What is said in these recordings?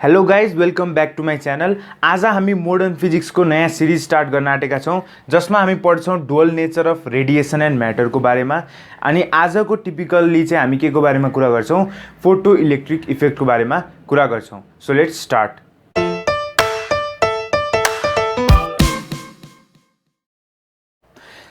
Hello guys, welcome back to my channel. आज हामी modern फिजिक्सको नयाँ सिरिज स्टार्ट गर्न आँटेका छौँ, जसमा हामी पढ्छौँ dual nature of radiation and म्याटरको बारेमा। अनि आजको टिपिकल्ली चाहिँ हामी के को बारेमा कुरा गर्छौँ, फोटो इलेक्ट्रिक इफेक्टको बारेमा कुरा गर्छौँ। So let's start.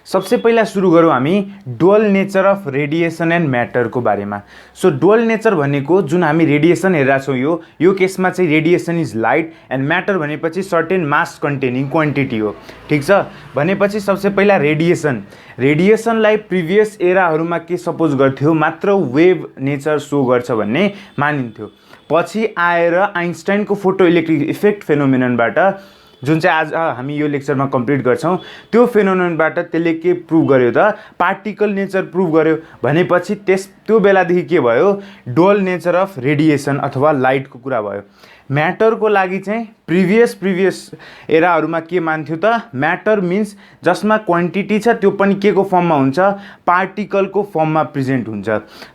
सबसे पहिला सुरु गरौँ हामी dual nature of radiation and म्याटरको बारेमा। सो डुअल नेचर भनेको जुन हामी रेडिएसन हेरिरहेछौँ यो केसमा चाहिँ radiation is light and matter भनेपछि सर्टेन मास कन्टेनिङ क्वान्टिटी हो। ठिक छ, भनेपछि सबसे पहिला रेडिएसनलाई प्रिभियस एराहरूमा के सपोज गर्थ्यो, मात्र वेभ नेचर सो गर्छ भन्ने मानिन्थ्यो। पछि आएर आइन्स्टाइनको फोटो इलेक्ट्रिक इफेक्ट फेनोमेननबाट, जुन चाहिँ आज हामी यो लेक्चरमा कम्प्लिट गर्छौँ, त्यो फेनोमेननबाट त्यसले के प्रुभ गर्यो त, पार्टिकल नेचर प्रुभ गर्यो। भनेपछि त्यो बेलादेखि के भयो, डुअल नेचर अफ रेडिएसन अथवा लाइटको कुरा भयो। म्याटरको लागि चाहिँ प्रिभियस एराहरूमा के मान्थ्यो त, म्याटर मिन्स जसमा क्वान्टिटी छ त्यो पनि के को फर्ममा हुन्छ, पार्टिकलको फर्ममा प्रेजेन्ट हुन्छ।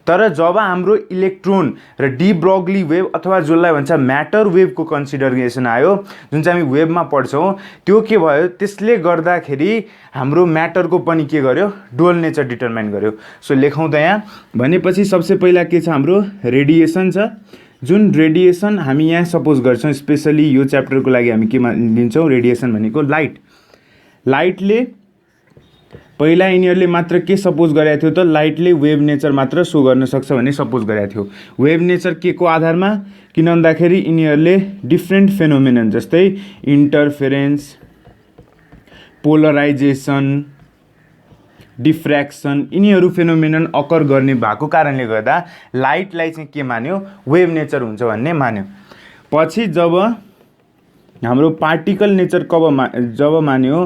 तर जब हाम्रो इलेक्ट्रोन र डी ब्रोग्ली वेभ अथवा जसलाई भन्छ म्याटर वेभको कन्सिडरेसन आयो, जुन चाहिँ हामी वेभमा पढ्छौँ, त्यो के भयो, त्यसले गर्दाखेरि हाम्रो म्याटरको पनि के गर्यो, डुअल नेचर डिटरमाइन गर्यो। सो लेखौँ त यहाँ। भनेपछि सबसे पहिला के छ, हाम्रो रेडिएसन छ। जुन रेडिएसन हामी यहाँ सपोज गर्छौँ, स्पेसली यो च्याप्टरको लागि हामी के लिन्छौँ, रेडिएसन भनेको लाइटले पहिला यिनीहरूले मात्र के सपोज गरेको थियो त, लाइटले वेभ नेचर मात्र सो गर्न सक्छ भन्ने सपोज गरेको थियो। वेभ नेचर के को आधारमा, किन भन्दाखेरि यिनीहरूले डिफ्रेन्ट फेनोमेनन जस्तै इन्टरफेरेन्स, पोलराइजेसन, डिफ्र्याक्सन, यिनीहरू फेनोमेनन अकर गर्ने भएको कारणले गर्दा लाइटलाई चाहिँ के मान्यो, वेभ नेचर हुन्छ भन्ने मान्यो। पछि जब हाम्रो पार्टिकल नेचर जब मान्यो,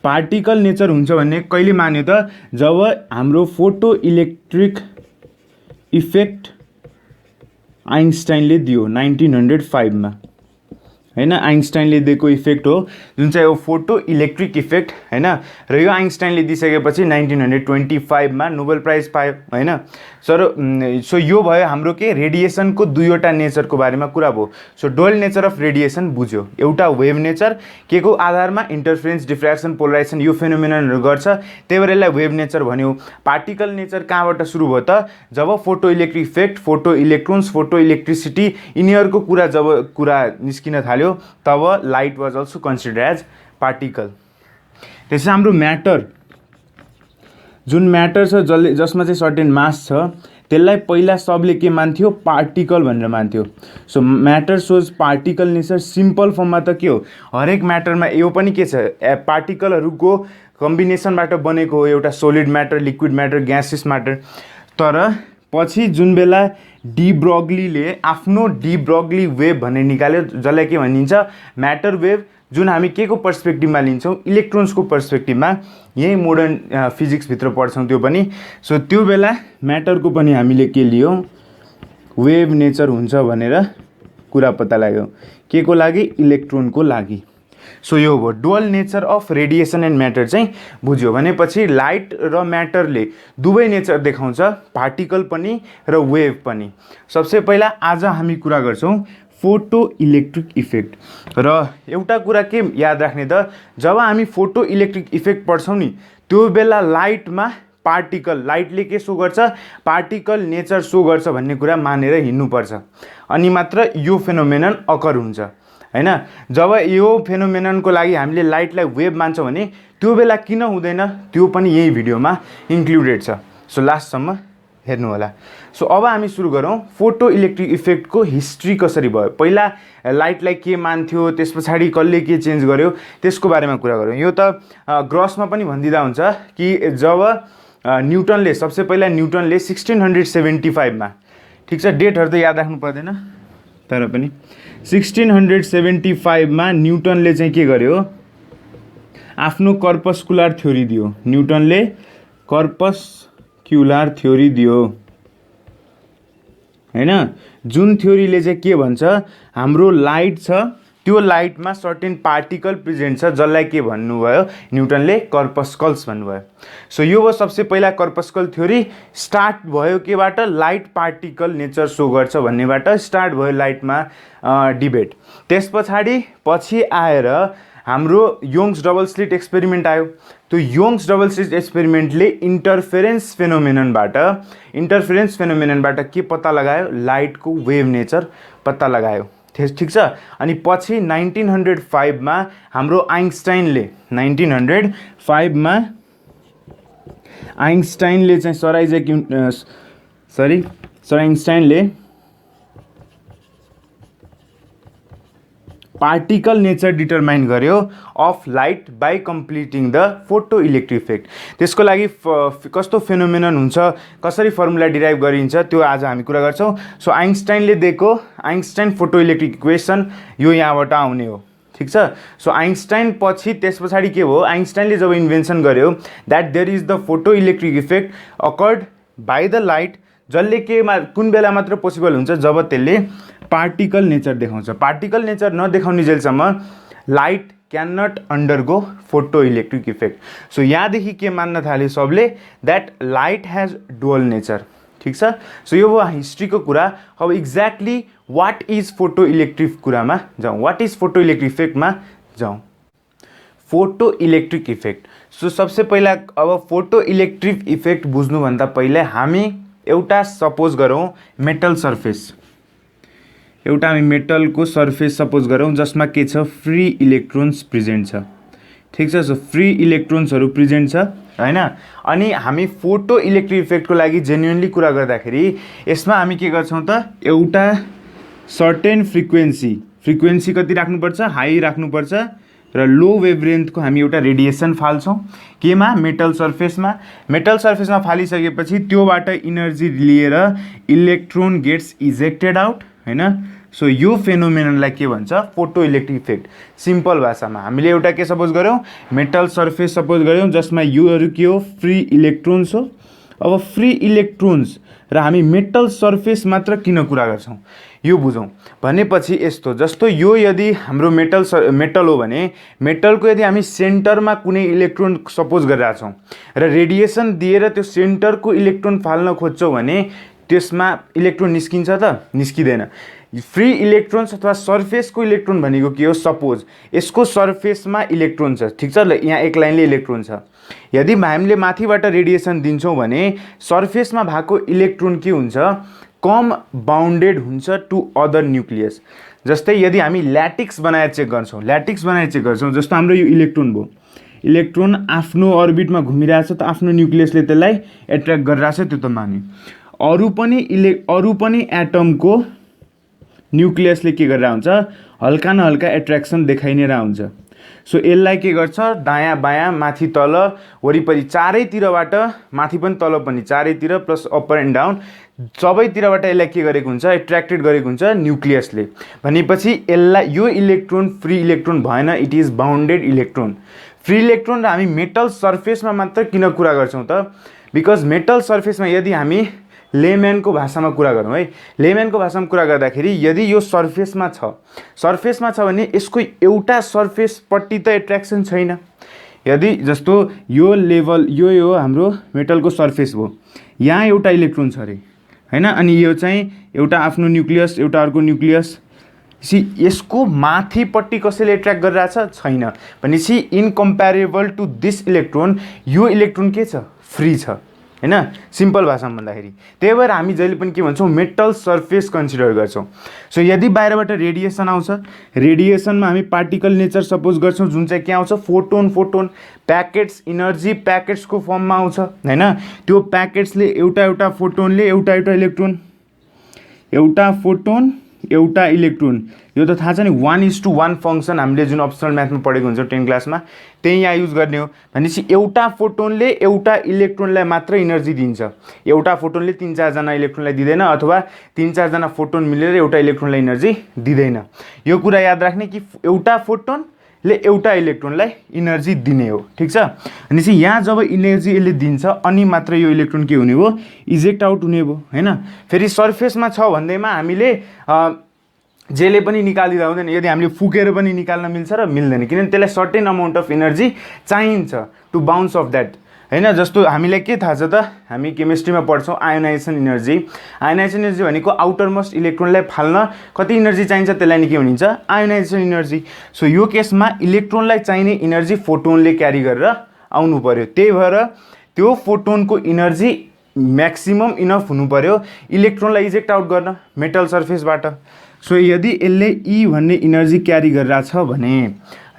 पार्टिकल नेचर हुन्छ भन्ने कहिले मान्यो त, जब हाम्रो फोटो इलेक्ट्रिक इफेक्ट आइन्स्टाइनले दियो 1905 मा, हैन। आइन्स्टाइनले दिएको इफेक्ट हो जुन चाहिँ हो फोटो इलेक्ट्रिक इफेक्ट, हैन। र यो आइन्स्टाइनले दिइसकेपछि 1925 मा नोबेल प्राइज पायो, हैन। सो यो भयो हाम्रो के, रेडिएसनको दुईवटा नेचरको बारेमा कुरा भयो। So dual nature of radiation बुझ्यो, एउटा वेभ नेचर के को आधारमा, इन्टरफेरेन्स, डिफ्र्याक्सन, पोलराइजेसन, यो फेनोमेननहरू गर्छ, त्यही भएर यसलाई वेभ नेचर भन्यो। पार्टिकल नेचर कहाँबाट सुरु भयो त, जब photo electric effect, photo electrons, photo electricity, यिनीहरूको कुरा निस्किन थाल्यो, तब light was also consider as particle. त्यसै हाम्रो म्याटर, जुन म्याटर छ जसमा चाहिँ सर्टेन मास छ, त्यसलाई पहिला सबले के मान्थ्यो, पार्टिकल भनेर मान्थ्यो। सो म्याटर सोज पार्टिकल नेचर। सिम्पल फर्ममा त के हो, हरेक म्याटरमा यो पनि के छ, पार्टिकलहरूको कम्बिनेसनबाट बनेको हो, एउटा solid matter, liquid matter, gaseous matter. तर पछि जुन बेला डी ब्रोग्लीले आफ्नो डी ब्रोग्ली वेभ भन्ने निकाल्यो, जसलाई के भनिन्छ, म्याटर वेभ, जुन हामी के को पर्सपेक्टिभमा लिन्छौँ, इलेक्ट्रोन्सको पर्सपेक्टिभमा, यही मोडर्न फिजिक्सभित्र पढ्छौँ त्यो पनि। सो त्यो बेला म्याटरको पनि हामीले के लियौँ, वेभ नेचर हुन्छ भनेर कुरा पत्ता लाग्यो, के को लागि, इलेक्ट्रोनको लागि। सो यो हो dual nature of radiation and matter चाहिँ बुझ्यो। भनेपछि लाइट र म्याटरले दुवै नेचर देखाउँछ, पार्टिकल पनि र वेभ पनि। सबसे पहिला आज हामी कुरा गर्छौँ फोटो इलेक्ट्रिक इफेक्ट। र एउटा कुरा के याद राख्ने त, जब हामी फोटो इलेक्ट्रिक इफेक्ट पढ्छौँ नि, त्यो बेला लाइटमा लाइटले के सो गर्छ, पार्टिकल नेचर सो गर्छ भन्ने कुरा मानेर हिँड्नुपर्छ, अनि मात्र यो फेनोमेनन अकर हुन्छ, हैन। जब यो फेनोमेननको लागि हामीले लाइटलाई वेभ मान्छौँ भने त्यो बेला किन हुँदैन, त्यो पनि यही भिडियोमा इन्क्लुडेड छ। सो लास्टसम्म हेर्नु होला। सो अब हामी सुरु गरौँ फोटो इलेक्ट्रिक इफेक्टको हिस्ट्री कसरी भयो, पहिला लाइटलाई के मान्थ्यो, त्यस पछाडि कसले के चेन्ज गर्यो, त्यसको बारेमा कुरा गरौँ। यो त ग्रसमा पनि भनिदिँदा हुन्छ कि जब न्युटनले, सबसे पहिला न्युटनले 1675 मा, ठिक छ, डेटहरू त याद राख्नु पर्दैन, तर पनि 1675 मा न्युटनले चाहिँ के गर्यो, आफ्नो कर्पस्कुलर थ्योरी दियो। न्युटनले कर्पस्क्युलर थ्योरी दियो, हैन। जुन थ्योरीले चाहिँ के भन्छ, हाम्रो लाइट छ, त्यो लाइटमा सर्टेन पार्टिकल प्रेजेन्ट छ जसलाई के भन्नुभयो न्युटनले कर्पस्कल्स भन्नुभयो। सो यो हो सबसे पहिला कर्पस्कल थ्योरी। स्टार्ट भयो केबाट लाइट पार्टिकल नेचर सो गर्छ भन्नेबाट स्टार्ट भयो लाइटमा डिबेट। त्यस पछाडि पछि आएर हाम्रो योङ्स डबल स्लिट एक्सपेरिमेन्ट आयो। त्यो योङ्स डबल स्लिट एक्सपेरिमेन्टले इन्टरफेरेन्स फेनोमेननबाट के पत्ता लगायो लाइटको वेभ नेचर पत्ता लगायो। ठिक छ। अनि पछि 1905 मा हाम्रो आइन्स्टाइनले 1905 मा आइन्स्टाइनले चाहिँ सर आइन्स्टाइनले पार्टिकल नेचर डिटरमाइन गर्यो of light by completing the photo electric effect. त्यसको लागि कस्तो फेनोमेनन हुन्छ, कसरी फर्मुला डिराइभ गरिन्छ त्यो आज हामी कुरा गर्छौँ। सो आइन्स्टाइनले दिएको आइन्स्टाइन फोटो इलेक्ट्रिक इक्वेसन यो यहाँबाट आउने हो। ठिक छ। सो आइन्स्टाइन पछि त्यस पछाडि के भयो, आइन्स्टाइनले जब इन्भेन्सन गर्यो that there is the photo electric effect occurred by the light, जसले कुन बेला मात्र पोसिबल हुन्छ जब त्यसले पार्टिकल नेचर देखाउँछ। पार्टिकल नेचर नदेखाउने जेलसम्म light can not undergo photo electric effect. So यहाँदेखि के मान्न थाल्यो सबले that light has dual nature. ठिक छ। सो यो हो हिस्ट्रीको कुरा। अब exactly what is photo electric कुरामा जाउँ, वाट इज फोटो इलेक्ट्रिक इफेक्टमा जाउँ। Photo electric effect. सो सबसे पहिला अब फोटो इलेक्ट्रिक इफेक्ट बुझ्नुभन्दा पहिले हामी एउटा सपोज गरौँ मेटल सर्फेस, एउटा हामी मेटलको सर्फेस सपोज गरौँ जसमा के छ फ्री इलेक्ट्रोन्स प्रेजेन्ट छ। ठिक छ। सो फ्री इलेक्ट्रोन्सहरू प्रेजेन्ट छ हैन। अनि हामी फोटो इलेक्ट्रिक इफेक्टको लागि जेन्युनली कुरा गर्दाखेरि यसमा हामी के गर्छौँ त एउटा सर्टेन फ्रिक्वेन्सी कति राख्नुपर्छ, हाई राख्नुपर्छ र लो वेभलेन्थको हामी एउटा रेडिएसन फाल्छौँ केमा मेटल सर्फेसमा फालिसकेपछि त्योबाट इनर्जी लिएर इलेक्ट्रोन गेट्स इजेक्टेड आउट हैन। सो यो फेनोमेननलाई के भन्छ फोटो इलेक्ट्रिक इफेक्ट। सिम्पल भाषामा हामीले एउटा के सपोज गऱ्यौँ मेटल सर्फेस सपोज गऱ्यौँ जसमा योहरू के हो फ्री इलेक्ट्रोन्स हो। अब फ्री इलेक्ट्रोन्स र हामी मेटल सर्फेस मात्र किन कुरा गर्छौँ यो बुझौँ भनेपछि यस्तो, जस्तो यो यदि हाम्रो मेटल हो भने मेटलको यदि हामी सेन्टरमा कुनै इलेक्ट्रोन सपोज गरिरहेको छौँ र रेडिएसन दिएर त्यो सेन्टरको इलेक्ट्रोन फाल्न खोज्छौँ भने त्यसमा इलेक्ट्रोन निस्किन्छ त निस्किँदैन। फ्री इलेक्ट्रोन्स अथवा सर्फेसको इलेक्ट्रोन भनेको के हो, सपोज यसको सर्फेसमा इलेक्ट्रोन छ। ठिक छ। ल यहाँ एक लाइनले इलेक्ट्रोन छ। यदि हामीले माथिबाट रेडिएसन दिन्छौँ भने सर्फेसमा भएको इलेक्ट्रोन के हुन्छ कम बाउन्डेड हुन्छ टु अदर न्युक्लियस। जस्तै यदि हामी ल्याटिक्स बनाएर चेक गर्छौँ जस्तो हाम्रो यो इलेक्ट्रोन भयो, इलेक्ट्रोन आफ्नो अर्बिटमा घुमिरहेछ त आफ्नो न्युक्लियसले त्यसलाई एट्र्याक्ट गरिरहेछ त्यो त मान्यो। अरू पनि एटमको न्युक्लियसले के गरेर हुन्छ हल्का न हल्का एट्र्याक्सन देखाइ नै हुन्छ। सो यसलाई के गर्छ दायाँ बायाँ माथि तल वरिपरि चारैतिरबाट, माथि पनि तल पनि चारैतिर प्लस अप्पर एन्ड डाउन सबैतिरबाट यसलाई के गरेको हुन्छ एट्र्याक्टेड गरेको हुन्छ न्युक्लियसले। भनेपछि यसलाई यो इलेक्ट्रोन फ्री इलेक्ट्रोन भएन, it is bounded electron. Free electron र हामी मेटल सर्फेसमा मात्र किन कुरा गर्छौँ त बिकज मेटल सर्फेसमा यदि हामी लेम्यानको भाषामा कुरा गरौँ है, लेम्यानको भाषामा कुरा गर्दाखेरि यदि यो सर्फेसमा छ भने यसको एउटा सर्फेसपट्टि त एट्र्याक्सन छैन। यदि जस्तो यो लेभल यो हाम्रो मेटलको सर्फेस भयो, यहाँ एउटा इलेक्ट्रोन छ अरे हैन, अनि यो चाहिँ एउटा आफ्नो न्युक्लियस एउटा अर्को न्युक्लियस, यसको माथिपट्टि कसैले एट्र्याक्ट गरिरहेछ छैन। भनेपछि in comparable to this electron यो इलेक्ट्रोन के छ फ्री छ हैन, सिम्पल भाषामा भन्दाखेरि। त्यही भएर हामी जहिले पनि के भन्छौँ मेटल सर्फेस कन्सिडर गर्छौँ। सो यदि बाहिरबाट रेडिएसन आउँछ, रेडिएसनमा हामी पार्टिकल नेचर सपोज गर्छौँ जुन चाहिँ के आउँछ फोटोन प्याकेट्स, इनर्जी प्याकेट्सको फर्ममा आउँछ हैन। त्यो प्याकेट्सले एउटा फोटोनले एउटा फोटोन एउटा इलेक्ट्रोन, यो त थाहा छ नि 1:1 फङ्सन हामीले जुन अप्सनल म्याथमा पढेको हुन्छ 10 क्लासमा त्यही यहाँ युज गर्ने हो। भनेपछि एउटा फोटोनले एउटा इलेक्ट्रोनलाई मात्र इनर्जी दिन्छ, एउटा फोटोनले 3-4 जना इलेक्ट्रोनलाई दिँदैन अथवा 3-4 जना फोटोन मिलेर एउटा इलेक्ट्रोनलाई इनर्जी दिँदैन। यो कुरा याद राख्ने कि एउटा फोटोनले एउटा इलेक्ट्रोनलाई इनर्जी दिने हो। ठिक छ। भनेपछि यहाँ जब इनर्जी यसले दिन्छ अनि मात्र यो इलेक्ट्रोन के हुने भयो इजेक्ट आउट हुने भयो हैन। फेरि सर्फेसमा छ भन्दैमा हामीले जेले पनि निकालिदिँदा हुँदैन, यदि हामीले फुकेर पनि निकाल्न मिल्छ र मिल्दैन, किनभने त्यसलाई सर्टेन अमाउन्ट अफ एनर्जी चाहिन्छ टु बाउन्स अफ द्याट हैन। जस्तो हामीलाई के थाहा छ त, हामी केमिस्ट्रीमा पढ्छौँ आयोनाइजेसन एनर्जी। आयोनाइजेसन एनर्जी भनेको आउटर मोस्ट इलेक्ट्रोनलाई फाल्न कति एनर्जी चाहिन्छ त्यसलाई नै के भनिन्छ, आयोनाइजेसन एनर्जी। सो यो केसमा इलेक्ट्रोनलाई चाहिने एनर्जी फोटोनले क्यारी गरेर आउनु पर्यो, त्यही भएर त्यो फोटोनको एनर्जी म्याक्सिमम इनफ हुनु पर्यो इलेक्ट्रोनलाई इजेक्ट आउट गर्न मेटल सर्फेसबाट। सो यदि यसले ई भन्ने एनर्जी क्यारी गरिरहेछ भने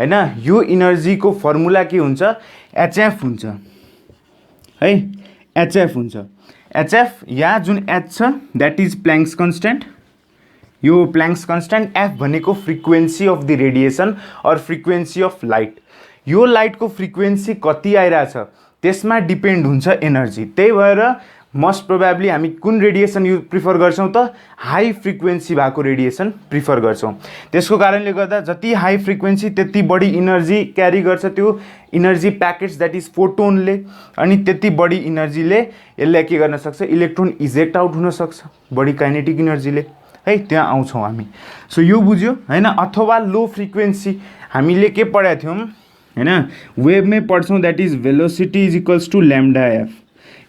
हैन, यो एनर्जीको फर्मुला के हुन्छ, एचएफ हुन्छ है, एचएफ हुन्छ। एचएफ या जुन एच छ द्याट इज प्ल्याङ्क्स कन्स्ट्यान्ट, यो प्ल्याङ्क्स कन्स्ट्यान्ट। एफ भनेको frequency of the radiation or frequency of light. यो लाइटको फ्रिक्वेन्सी कति आइरहेछ त्यसमा डिपेन्ड हुन्छ एनर्जी। त्यही भएर मोस्ट प्रोबेबली हामी कुन रेडिएसन प्रिफर गर्छौँ त, हाई फ्रिक्वेन्सी भएको रेडिएसन प्रिफर गर्छौँ। त्यसको कारणले गर्दा जति हाई फ्रिक्वेन्सी त्यति बढी एनर्जी क्यारी गर्छ त्यो एनर्जी प्याकेट्स द्याट इज फोटोनले, अनि त्यति बढी एनर्जीले यसलाई के गर्न सक्छ, इलेक्ट्रोन इजेक्ट आउट हुन सक्छ बढी काइनेटिक एनर्जीले है, त्यहाँ आउँछौँ हामी। सो यो बुझ्यो हैन। अथवा लो फ्रिक्वेन्सी हामीले के पढाएको थियौँ हैन, वेभमै पढ्छौँ that is velocity is equals to lambda F.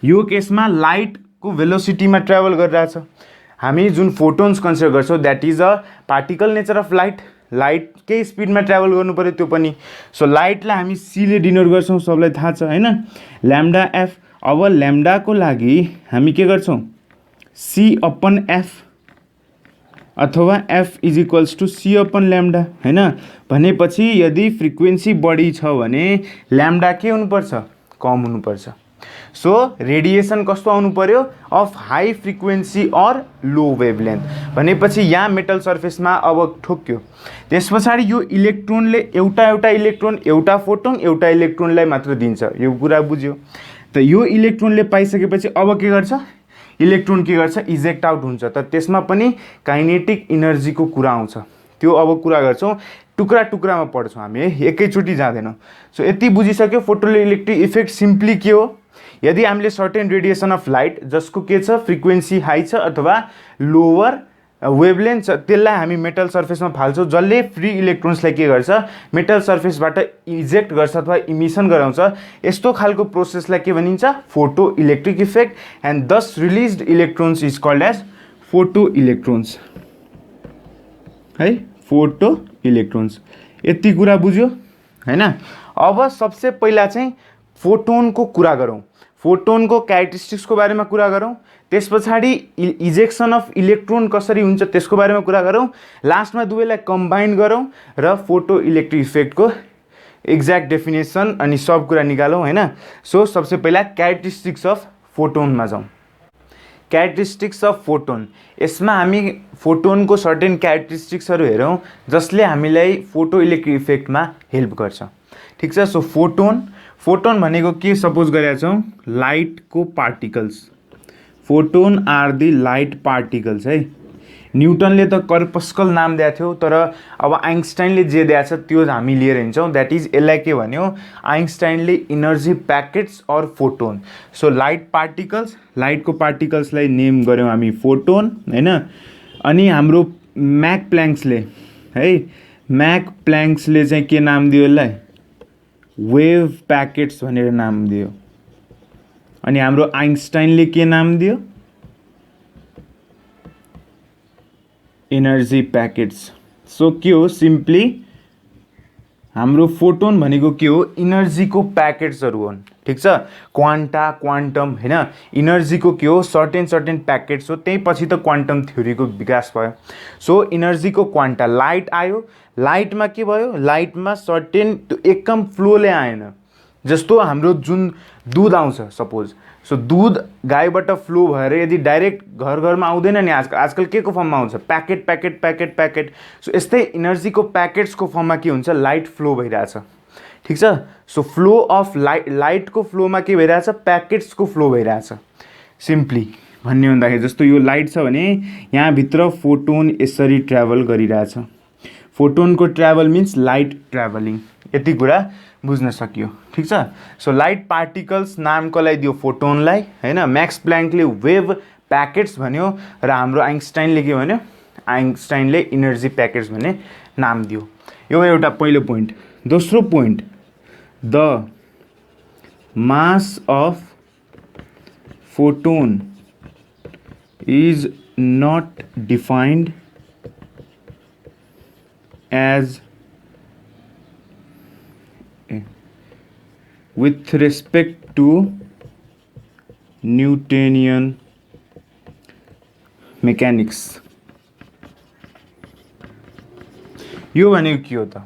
यो केसमा लाइटको भेलोसिटीमा ट्राभल गरिरहेछ। हामी जुन फोटोन्स कन्सिडर गर्छौँ that is a particle nature of light, लाइटकै स्पिडमा ट्राभल गर्नु पऱ्यो त्यो पनि। सो लाइटलाई हामी सीले डिनोट गर्छौँ, सबलाई थाहा छ हैन, ल्याम्डा एफ। अब ल्याम्डाको लागि हामी के गर्छौँ, सी अपन एफ अथवा F is equals to C upon lambda हैन। भनेपछि यदि फ्रिक्वेन्सी बढी छ भने ल्याम्डा के हुनुपर्छ, कम हुनुपर्छ। सो रेडिएसन कस्तो आउनु पर्यो, of high frequency or low wavelength. भनेपछि यहाँ मेटल सर्फेसमा अब ठोक्यो, त्यस पछाडि यो इलेक्ट्रोनले एउटा इलेक्ट्रोन, एउटा फोटोन, एउटा इलेक्ट्रोनलाई मात्र दिन्छ। यो कुरा बुझ्यो त। यो इलेक्ट्रोनले पाइसकेपछि अब के गर्छ, इलेक्ट्रोन के गर्छ, इजेक्ट आउट हुन्छ। तर त्यसमा पनि काइनेटिक एनर्जीको कुरा आउँछ, त्यो अब कुरा गर्छौँ, टुक्रा टुक्रामा पढ्छौँ हामी है, एकैचोटि जाँदैनौँ। सो यति बुझिसक्यो फोटो इलेक्ट्रिक इफेक्ट सिम्पली के हो। यदि हामीले सर्टेन रेडिएसन अफ लाइट जसको के छ, फ्रिक्वेन्सी हाई छ अथवा लोवर वेभलेन्थ छ, त्यसलाई हामी मेटल सर्फेसमा फाल्छौँ, जसले फ्री इलेक्ट्रोन्सलाई के गर्छ, मेटल सर्फेसबाट इजेक्ट गर्छ अथवा इमिसन गराउँछ। यस्तो खालको प्रोसेसलाई के भनिन्छ, photo electric effect. And this released electrons is called as photo electrons है, फोटो इलेक्ट्रोन्स। यति कुरा बुझ्यो हैन। अब सबसे पहिला चाहिँ फोटोनको कुरा गरौँ, फोटोनको क्यारेक्टरिस्टिक्सको बारेमा कुरा गरौँ, त्यस पछाडि इजेक्सन अफ इलेक्ट्रोन कसरी हुन्छ त्यसको बारेमा कुरा गरौँ, लास्टमा दुवैलाई कम्बाइन गरौँ र फोटो इलेक्ट्रिक इफेक्टको एक्ज्याक्ट डेफिनेसन अनि सब कुरा निकालौँ हैन। सो सबसे पहिला क्यारेक्टरिस्टिक्स अफ फोटोनमा जाउँ। क्यारेक्टरिस्टिक्स अफ फोटोन, यसमा हामी फोटोनको सर्टेन क्यारेक्टरिस्टिक्सहरू हेरौँ जसले हामीलाई फोटो इलेक्ट्रिक इफेक्टमा हेल्प गर्छ। ठिक छ। सो फोटोन भनेको के सपोज गरेका छौँ, लाइटको particles. Photon are the light particles है। न्युटनले त कर्पस्कल नाम दिएको थियो, तर अब आइन्स्टाइनले जे दिएको छ त्यो हामी लिएर हिँड्छौँ। द्याट इज यसलाई के भन्यो, आइन्स्टाइनले energy packets or photon. So light particles, लाइटको पार्टिकल्सलाई नेम गऱ्यौँ हामी फोटोन हैन। अनि हाम्रो म्याक प्ल्याङ्क्सले चाहिँ के नाम दियो यसलाई, वेभ प्याकेट्स भनेर नाम दियो। अनि हाम्रो आइन्स्टाइनले के नाम दियो, एनर्जी प्याकेट्स। सो के हो, सिम्पली हाम्रो फोटोन भनेको के हो, इनर्जीको प्याकेट्सहरू हुन्। ठिक छ। क्वान्टा, क्वान्टम हैन, इनर्जीको के हो, सर्टेन प्याकेट्स हो। त्यही पछि त क्वान्टम थ्योरीको विकास भयो। सो इनर्जीको क्वान्टा, लाइट आयो, लाइटमा के भयो, लाइटमा सर्टेन त्यो एकम फ्लोले आएन। जस्तो हाम्रो जुन दुध आउँछ सपोज, सो दुध गाईबाट फ्लो भएर यदि डाइरेक्ट घर घरमा आउँदैन नि, आजकल के को फर्ममा आउँछ, प्याकेट। सो यस्तै इनर्जीको प्याकेट्सको फर्ममा के हुन्छ, लाइट फ्लो भइरहेछ। ठिक छ। सो फ्लो अफ लाइटको फ्लोमा के भइरहेछ, प्याकेट्सको फ्लो भइरहेछ। सिम्पली भन्ने हुँदाखेरि जस्तो यो लाइट छ भने यहाँभित्र फोटोन यसरी ट्राभल गरिरहेछ। फोटोनको ट्राभल मिन्स लाइट ट्राभलिङ। यति कुरा बुझ्न सकियो। ठिक छ। सो लाइट पार्टिकल्स नाम कसलाई दियो, फोटोनलाई हैन। म्याक्स प्ल्याङ्कले वेभ प्याकेट्स भन्यो र हाम्रो आइन्स्टाइनले के भन्यो, आइन्स्टाइनले इनर्जी प्याकेज भन्ने नाम दियो। यो एउटा पहिलो पोइन्ट। दोस्रो point, the mass of photon is not defined as with respect to Newtonian mechanics। यो भनेको के हो त?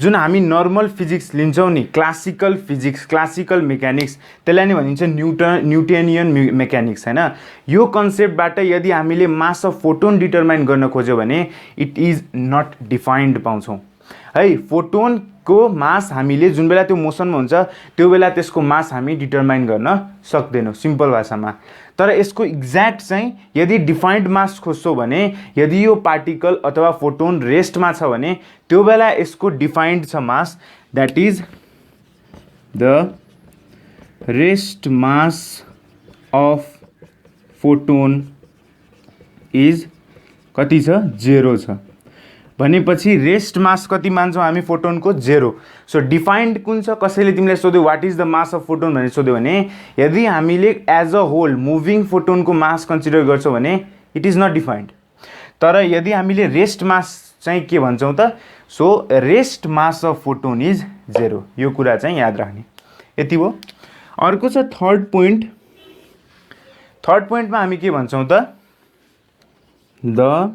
जुन हामी नर्मल फिजिक्स लिन्छौँ नि, क्लासिकल फिजिक्स, क्लासिकल मेकानिक्स, त्यसलाई नै भनिन्छ न्युटेनियन मेकानिक्स हैन। यो कन्सेप्टबाट यदि हामीले मास अफ फोटोन डिटरमाइन गर्न खोज्यो भने इट इज नट डिफाइन्ड पाउँछौँ है। फोटोनको मास हामीले जुन बेला त्यो मोसनमा हुन्छ त्यो बेला त्यसको मास हामी डिटरमाइन गर्न सक्दैनौँ सिम्पल भाषामा। तर यसको एक्ज्याक्ट चाहिँ यदि डिफाइन्ड मास खोज्छौँ भने, यदि यो पार्टिकल अथवा फोटोन रेस्टमा छ भने त्यो बेला यसको डिफाइन्ड छ mass, that is the rest mass of photon is कति छ? 0 छ। भनेपछि रेस्ट मास कति मान्छौँ हामी फोटोनको? 0। सो डिफाइन्ड कुन छ? कसैले तिमीलाई सोध्यो what is the mass of photon भनेर सोध्यो भने, यदि हामीले एज अ होल मुभिङ फोटोनको मास कन्सिडर गर्छौँ भने इट इज नट डिफाइन्ड। तर यदि हामीले रेस्ट मास चाहिँ के भन्छौँ त? So rest mass of photon is 0। यो कुरा चाहिँ याद राख्ने। यति हो। अर्को छ थर्ड पोइन्ट। थर्ड पोइन्टमा हामी के भन्छौँ त? The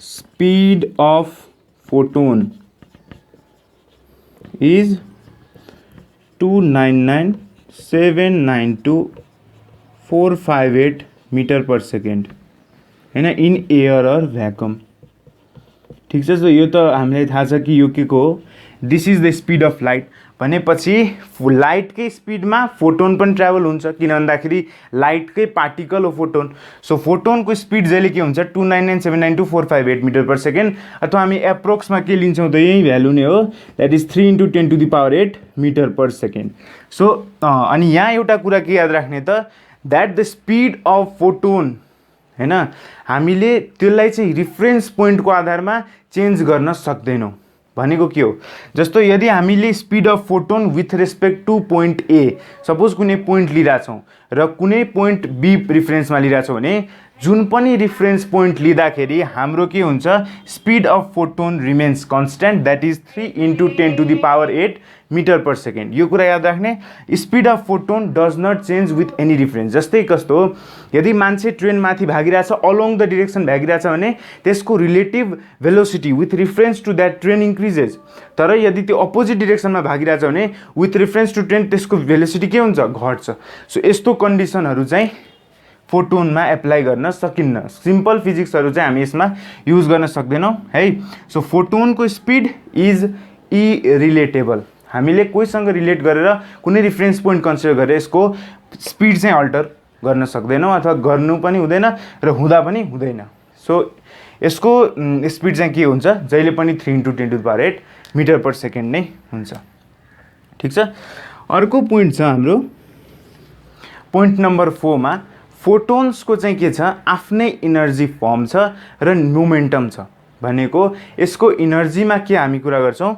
speed of photon is 299,792,458 meter per second हैन, इन एयर और भ्याकुम। ठिक छ। सो यो त हामीलाई थाहा छ कि यो के को हो? This is the speed of light. भनेपछि लाइटकै स्पिडमा फोटोन पनि ट्राभल हुन्छ, किन भन्दाखेरि लाइटकै पार्टिकल हो फोटोन। सो फोटोनको स्पिड जहिले के हुन्छ? 299,792,458 मिटर पर सेकेन्ड, अथवा हामी एप्रोक्समा के लिन्छौँ त यही भ्यालु नै हो, that is 3 × 10⁸ metre per second. So अनि यहाँ एउटा कुरा के याद राख्ने त? That the speed of photon हैन, हामीले त्यसलाई चाहिँ रिफरेन्स पोइन्टको आधारमा चेन्ज गर्न सक्दैनौँ। भनेको के हो? जस्तो यदि हामीले speed of photon with respect two point A, suppose कुनै पोइन्ट लिइरहेछौँ र कुनै पोइन्ट बी रिफरेन्समा लिइरहेछौँ भने जुन पनि रिफरेन्स पोइन्ट लिँदाखेरि हाम्रो के हुन्छ? Speed of photon remains constant, that is 3 × 10⁸ metre per second. यो कुरा याद राख्ने। Speed of photon does not change with any reference. जस्तै कस्तो हो? यदि मान्छे ट्रेन माथि भागिरहेछ, अलोङ द डिरेक्सन भागिरहेछ भने त्यसको relative velocity with reference to that train increases. तर यदि त्यो अपोजिट डिरेक्सनमा भागिरहेछ भने विथ रिफरेन्स टु ट्रेन त्यसको भेलोसिटी के हुन्छ? घट्छ। सो यस्तो कन्डिसनहरू चाहिँ फोटोनमा एप्लाई गर्न सकिन्न। सिम्पल फिजिक्सहरू चाहिँ हामी यसमा युज गर्न सक्दैनौँ है। सो फोटोनको स्पिड इज इरिलेटेबल। हामीले कोहीसँग रिलेट गरेर कुनै रिफरेन्स पोइन्ट कन्सिडर गरेर यसको स्पिड चाहिँ अल्टर गर्न सक्दैनौँ, अथवा गर्नु पनि हुँदैन र हुँदा पनि हुँदैन। सो यसको स्पिड चाहिँ के हुन्छ? जहिले पनि 3 × 10⁸ मिटर पर सेकेन्ड नै हुन्छ। ठिक छ। अर्को पोइन्ट छ हाम्रो पोइन्ट नम्बर 4 मा, फोटोन्सको चाहिँ के छ? आफ्नै इनर्जी फर्म छ र मोमेन्टम छ। भनेको यसको इनर्जीमा के हामी कुरा गर्छौँ?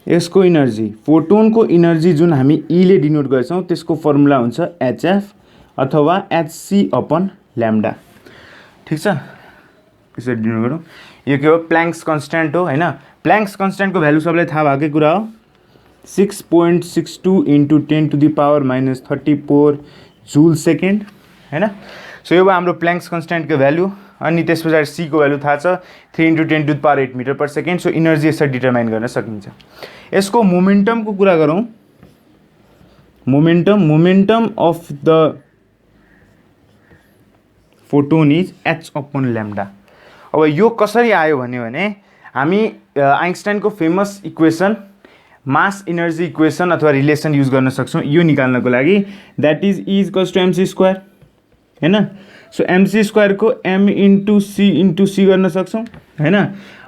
यसको इनर्जी, फोटोनको इनर्जी जुन हामी ईले डिनोट गर्छौँ त्यसको फर्मुला हुन्छ HF अथवा hc/λ। ठिक छ। यसरी डिनोट गरौँ। यो के हो? प्ल्याङ्क्स कन्स्ट्यान्ट हो हैन। प्ल्याङ्क्स कन्स्ट्यान्टको भ्यालु सबैलाई थाहा भएकै कुरा हो, 6.62 × 10⁻34 जुल सेकेन्ड हैन। सो यो भयो हाम्रो प्ल्याङ्क्स कन्स्ट्यान्टको भ्यालु। अनि त्यस पछाडि सी को भ्यालु थाहा छ, 3 × 10⁸ metre per second. So energy यसरी डिटरमाइन गर्न सकिन्छ। यसको मोमेन्टमको कुरा गरौँ। Momentum of the photon is h/λ। अब यो कसरी आयो भने हामी आइन्स्टाइनको famous equation, mass energy equation अथवा रिलेसन युज गर्न सक्छौँ यो निकाल्नको लागि, द्याट इज E = mc² हैन। सो mc² को m × c गर्न सक्छौँ हैन।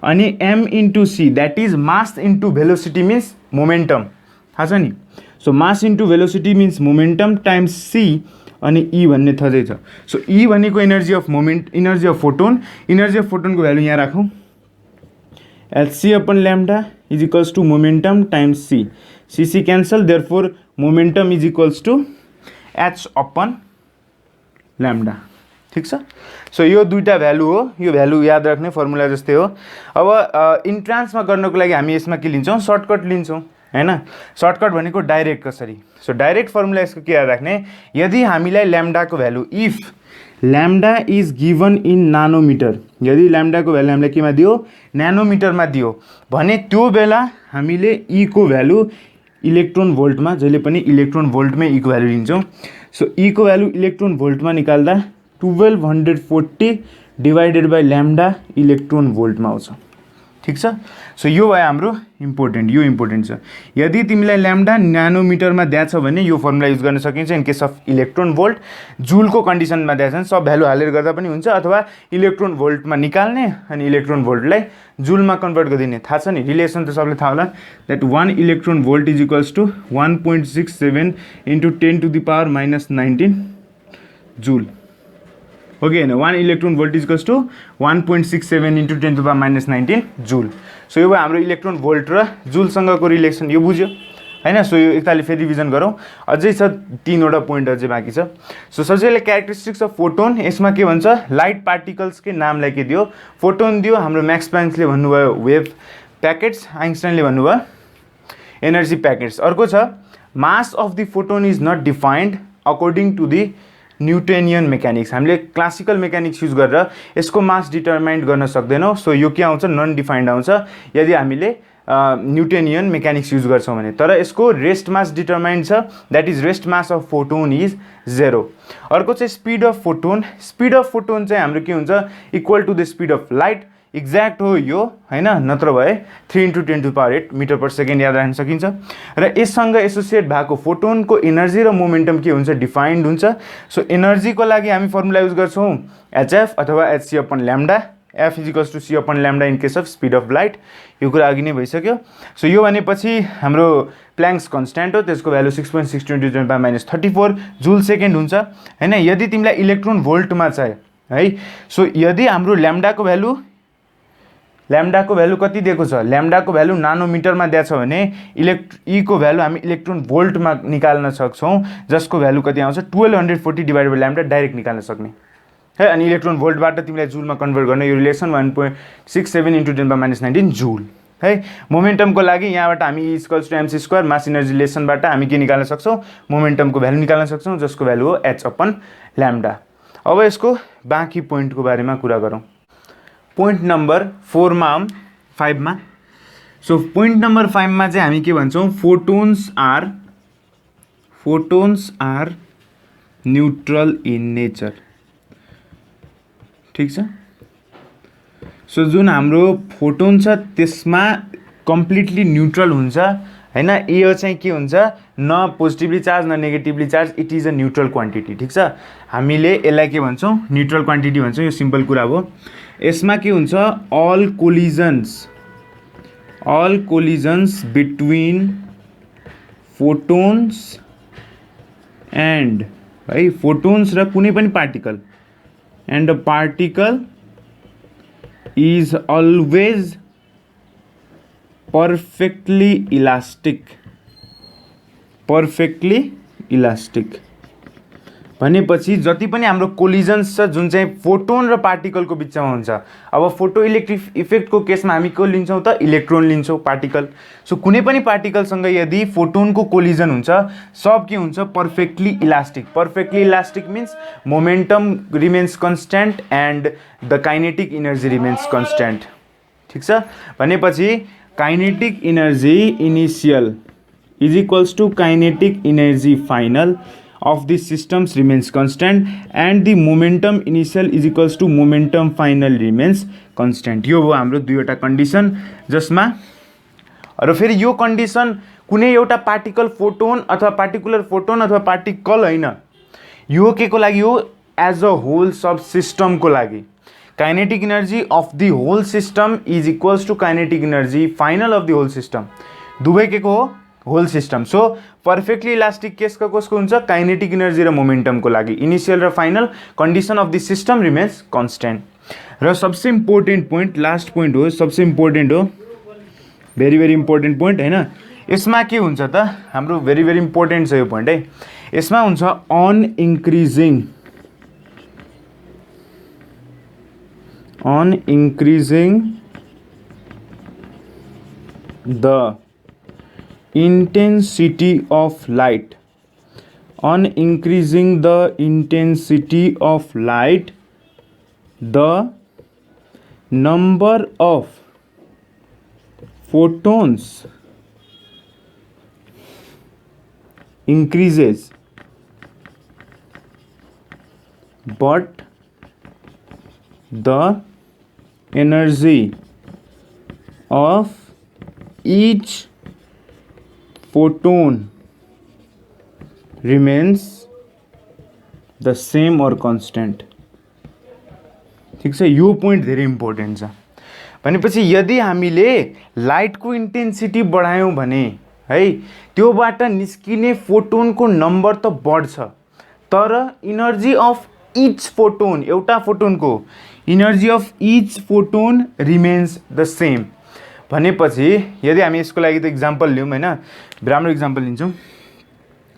अनि m × c that is mass into velocity means momentum, थाहा छ नि। So mass into velocity means momentum times c अनि ई भन्ने थचै छ। सो ई भनेको energy of moment, energy of photon, energy of फोटोनको भ्यालु यहाँ राखौँ, H upon lambda is equals to momentum times C, C cancel, therefore momentum is equals to H upon lambda. ठिक छ। So यो दुईटा value हो, यो भ्यालु याद राख्ने फर्मुला जस्तै हो। अब इन्ट्रान्समा गर्नको लागि हामी यसमा के लिन्छौँ, सर्टकट लिन्छौँ हैन। सर्टकट भनेको डाइरेक्ट कसरी। सो डाइरेक्ट फर्मुला यसको के याद राख्ने, यदि हामीलाई ल्याम्डाको value, if lambda is given in nanometer, यदि ल्याम्डाको भ्यालु हामीलाई केमा दियो, न्यानोमिटरमा दियो भने त्यो बेला हामीले ई को भ्यालु इलेक्ट्रोन भोल्टमा, जहिले पनि इलेक्ट्रोन भोल्टमै ई को भ्यालु लिन्छौँ। सो ई को भ्यालु इलेक्ट्रोन भोल्टमा निकाल्दा 1240 डिवाइडेड बाई ल्याम्डा इलेक्ट्रोन भोल्टमा आउँछ। ठिक छ। सो यो भयो हाम्रो इम्पोर्टेन्ट, यो इम्पोर्टेन्ट छ। यदि तिमीलाई ल्याम्डा न्यानोमिटरमा दिएछ भने यो फर्मुला युज गर्न सकिन्छ in case of electron volt. जुलको कन्डिसनमा दिएछ भने सब भ्यालु हालेर गर्दा पनि हुन्छ, अथवा इलेक्ट्रोन भोल्टमा निकाल्ने अनि इलेक्ट्रोन भोल्टलाई जुलमा कन्भर्ट गरिदिने। थाहा छ नि, रिलेसन त सबले थाहा होला, that 1 electron volt is equals to 1.67 into 10⁻⁻19 joule. हो कि होइन, 1 electron volt is equals to 1.67 into 10⁻⁻19 joule. So यो भयो हाम्रो इलेक्ट्रोन भोल्ट र जुलसँगको रिलेसन, यो बुझ्यो हैन। सो यो एकतालि फेरि रिभिजन गरौँ, अझै छ 3वटा पोइन्ट अझै बाँकी छ। सो सबसे पहिले क्यारेक्टरिस्टिक्स अफ फोटोन, यसमा के भन्छ, लाइट पार्टिकल्सकै नामलाई के दियो, फोटोन दियो। हाम्रो म्याक्स प्लाङ्कले भन्नुभयो वेभ प्याकेट्स, आइन्स्टाइनले भन्नुभयो एनर्जी प्याकेट्स। अर्को छ mass of the photon is not defined according to the Newtonian mechanics. हामीले क्लासिकल मेकानिक्स युज गरेर यसको मास डिटर्माइन्ड गर्न सक्दैनौँ। सो यो के आउँछ, नन डिफाइन्ड आउँछ यदि हामीले न्युटनियन मेकानिक्स युज गर्छौँ भने। तर यसको रेस्ट मास डिटर्माइन्ड छ, that is rest mass of photon is 0। अर्को चाहिँ speed of photon. Speed of photon चाहिँ हाम्रो के हुन्छ, equal to the speed of light. Exact हो यो हैन, नत्र भए 3 × 10⁸ मिटर पर सेकेन्ड याद राख्न सकिन्छ। र यससँग एसोसिएट भएको फोटोनको एनर्जी र मोमेन्टम के हुन्छ, डिफाइन्ड हुन्छ। सो एनर्जीको लागि हामी फर्मुला युज गर्छौँ एचएफ अथवा HC upon lambda, F is equals to C upon lambda in case of speed of light. यो कुरा अघि नै भइसक्यो। सो यो भनेपछि हाम्रो प्ल्याङ्क्स कन्स्ट्यान्ट हो, त्यसको भ्यालु 6.62 × 10⁻34 जुल सेकेन्ड हुन्छ हैन। यदि तिमीलाई इलेक्ट्रोन भोल्टमा चाहिँ है, सो यदि हाम्रो ल्याम्डाको भ्यालु कति दिएको छ, ल्याम्डाको भ्यालु नानोमिटरमा दिएछ भने ई को भ्यालु हामी इलेक्ट्रोन भोल्टमा निकाल्न सक्छौँ, जसको भ्यालु कति आउँछ 1240 डिवाइडेड बाई ल्याम्डा, डाइरेक्ट निकाल्न सक्ने है। अनि इलेक्ट्रोन भोल्टबाट तिमीलाई जुलमा कन्भर्ट गर्ने, यो रिलेसन 1.67 इन्टु 10⁻19 जुल है। मोमेन्टमको लागि यहाँबाट हामी E equals to MC square mass energy रिलेसनबाट हामी के निकाल्न सक्छौँ, मोमेन्टमको भ्यालु निकाल्न सक्छौँ, जसको भ्यालु हो एच अपन ल्याम्डा। अब यसको बाँकी पोइन्टको बारेमा कुरा गरौँ। पोइन्ट नम्बर 5 मा। सो पोइन्ट नम्बर 5 मा चाहिँ हामी के भन्छौँ, photons are neutral in nature. ठिक छ। सो जुन हाम्रो फोटोन छ त्यसमा कम्प्लिटली न्युट्रल हुन्छ हैन। यो चाहिँ के हुन्छ, न पोजिटिभली चार्ज न negatively charge, it is a neutral quantity. ठिक छ। हामीले यसलाई के भन्छौँ, न्युट्रल क्वान्टिटी भन्छौँ। यो सिम्पल कुरा हो। यसमा के हुन्छ, all collisions between photons and है, फोटोन्स र कुनै पनि particle and a particle is always perfectly elastic भनेपछि जति पनि हाम्रो कोलिजन्स छ जुन चाहिँ फोटोन र पार्टिकलको बिचमा हुन्छ। अब फोटो इलेक्ट्रिक इफेक्टको केसमा हामी को लिन्छौँ त, इलेक्ट्रोन लिन्छौँ, पार्टिकल। सो कुनै पनि पार्टिकलसँग यदि फोटोनको कोलिजन हुन्छ, सब के हुन्छ, perfectly elastic. Perfectly elastic means momentum remains constant and the kinetic energy remains constant. ठिक छ। भनेपछि kinetic energy initial is equals to kinetic energy final of the systems remains constant and the momentum initial is equals to momentum final remains constant। यो हो हाम्रो दुईवटा condition, जसमा र फेरि यो कन्डिसन कुनै एउटा पार्टिकल फोटोन अथवा पार्टिकुलर फोटोन अथवा पार्टिकल होइन, यो के को लागि हो, एज अ होल सब सिस्टमको लागि। Kinetic energy of the whole system is equals to kinetic energy final of the whole system. दुवै के को हो, whole system. So perfectly elastic केसको कसको हुन्छ काइनेटिक इनर्जी र मोमेन्टमको लागि इनिशियल र final condition of the system remains constant. र सबसे इम्पोर्टेन्ट पोइन्ट लास्ट पोइन्ट हो, सबसे इम्पोर्टेन्ट हो, भेरी भेरी इम्पोर्टेन्ट पोइन्ट हैन। यसमा के हुन्छ त हाम्रो भेरी भेरी इम्पोर्टेन्ट छ यो पोइन्ट है। यसमा हुन्छ on increasing the intensity of light, on increasing the intensity of light, the number of photons increases, but the energy of each photon remains the same or constant। ठिक छ, यो point धेरै important छ। भनेपछि यदि हामीले लाइटको इन्टेन्सिटी बढायौँ भने है त्योबाट निस्किने फोटोनको नम्बर त बढ्छ, तर इनर्जी अफ इच फोटोन, एउटा फोटोनको energy of each photon remains the same. भनेपछि यदि हामी यसको लागि त इक्जाम्पल लिउँ हैन, राम्रो इक्जाम्पल लिन्छौँ।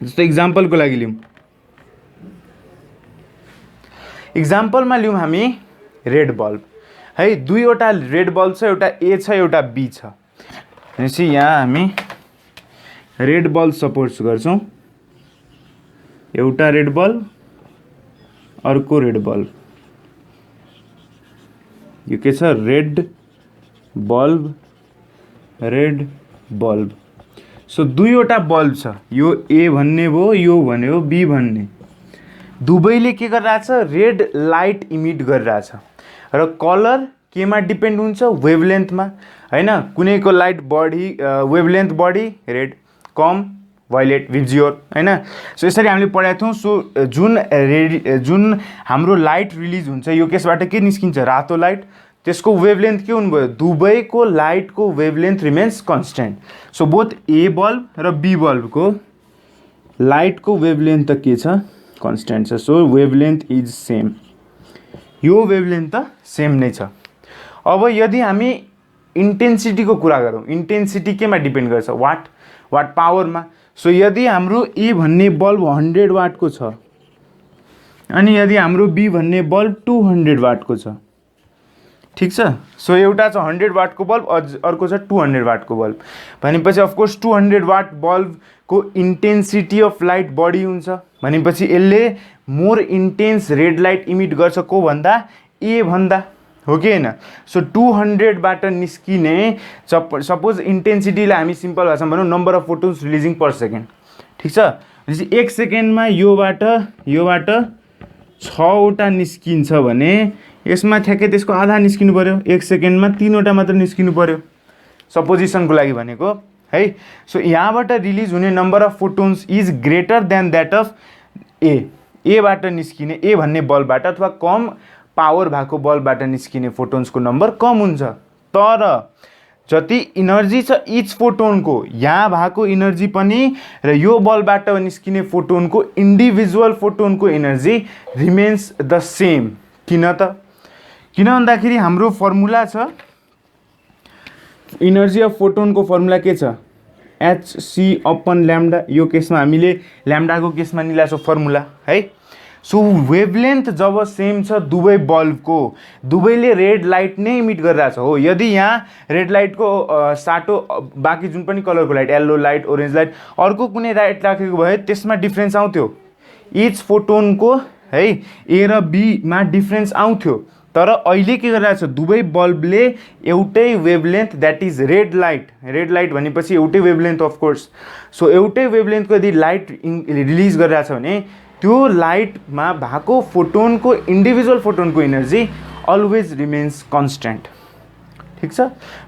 जस्तो इक्जाम्पलको लागि लिउँ, इक्जाम्पलमा लिउँ हामी रेड बल्ब है। दुईवटा रेड बल्ब छ, एउटा ए छ एउटा बी छ। भनेपछि यहाँ हामी रेड बल्ब सपोज गर्छौँ, एउटा रेड बल्ब अर्को रेड बल्ब, यो के छ red bulb red bulb. So दुईवटा बल्ब छ, यो ए भन्ने भयो यो भन्यो बी भन्ने, दुवैले के गरिरहेछ रेड लाइट इमिट गरिरहेछ र कलर केमा डिपेन्ड हुन्छ वेभलेन्थमा हैन। कुनैको लाइट बढी वेभलेन्थ बढी रेड, कम वाइलेट भिजियोर हैन। सो यसरी हामीले पढाएको थियौँ। सो जुन हाम्रो लाइट रिलिज हुन्छ यो केसबाट के निस्किन्छ रातो लाइट, त्यसको वेभलेन्थ के हुनुभयो दुवैको लाइटको wavelength remains constant. So both A bulb र बी बल्बको लाइटको वेभलेन्थ त के छ कन्स्टेन्ट छ। सो वेभलेन्थ इज सेम, यो वेभलेन्थ त सेम नै छ। अब यदि हामी इन्टेन्सिटीको कुरा गरौँ, इन्टेन्सिटी केमा डिपेन्ड गर्छ वाट पावरमा। सो यदि हाम्रो ए भन्ने बल्ब 100 वाटको छ अनि यदि हाम्रो बी भन्ने बल्ब 200 वाटको छ, ठिक छ। सो एउटा छ 100 वाटको बल्ब, अर्को छ 200 वाटको बल्ब। भनेपछि अफकोर्स 200 वाट बल्बको इन्टेन्सिटी अफ लाइट बढी हुन्छ, भनेपछि यसले more intense red light emit गर्छ को भन्दा ए भन्दा, हो कि हैन। सो 200बाट निस्किने सपोज इन्टेन्सिटीलाई हामी सिम्पल भाषामा भनौँ number of photons releasing per second, ठिक छ। भनेपछि 1 सेकेन्डमा योबाट 6वटा निस्किन्छ भने यसमा ठ्याक्कै त्यसको आधा निस्किनु पर्यो, 1 सेकेन्डमा 3वटा मात्र निस्किनु पर्यो, सपोजिसनको लागि भनेको है। सो यहाँबाट रिलिज हुने number of photons is greater than that of एबाट निस्किने ए भन्ने बल्बबाट अथवा कम पावर भएको बल्बबाट निस्किने फोटोन्सको नम्बर कम हुन्छ। तर जति इनर्जी छ इच फोटोनको यहाँ भएको इनर्जी पनि र यो बल्बबाट निस्किने फोटोनको इन्डिभिजुअल फोटोनको एनर्जी रिमेन्स द सेम। किन त किन भन्दाखेरि हाम्रो फर्मुला छ इनर्जी अफ फोटोनको फर्मुला के छ hc/λ। यो केसमा हामीले ल्याम्डाको केसमा निलाछौँ फर्मुला है। सो वेभलेन्थ जब सेम छ दुवै बल्बको, दुवैले रेड लाइट नै इमिट गरिरहेछ हो। यदि यहाँ रेड लाइटको साटो बाँकी जुन पनि कलरको light yellow light orange light अर्को कुनै लाइट राखेको भए त्यसमा डिफ्रेन्स आउँथ्यो, इच फोटोनको है ए र बीमा डिफ्रेन्स आउँथ्यो। तर अहिले के गरिरहेछ दुवै बल्बले एउटै wavelength that is red light भनेपछि एउटै वेभलेन्थ अफकोर्स। सो एउटै वेभलेन्थको यदि लाइट रिलिज गरिरहेछ भने त्यो लाइटमा भएको फोटोनको इन्डिभिजुअल फोटोनको इनर्जी अलवेज रिमेन्स कन्स्टेन्ट, ठिक छ।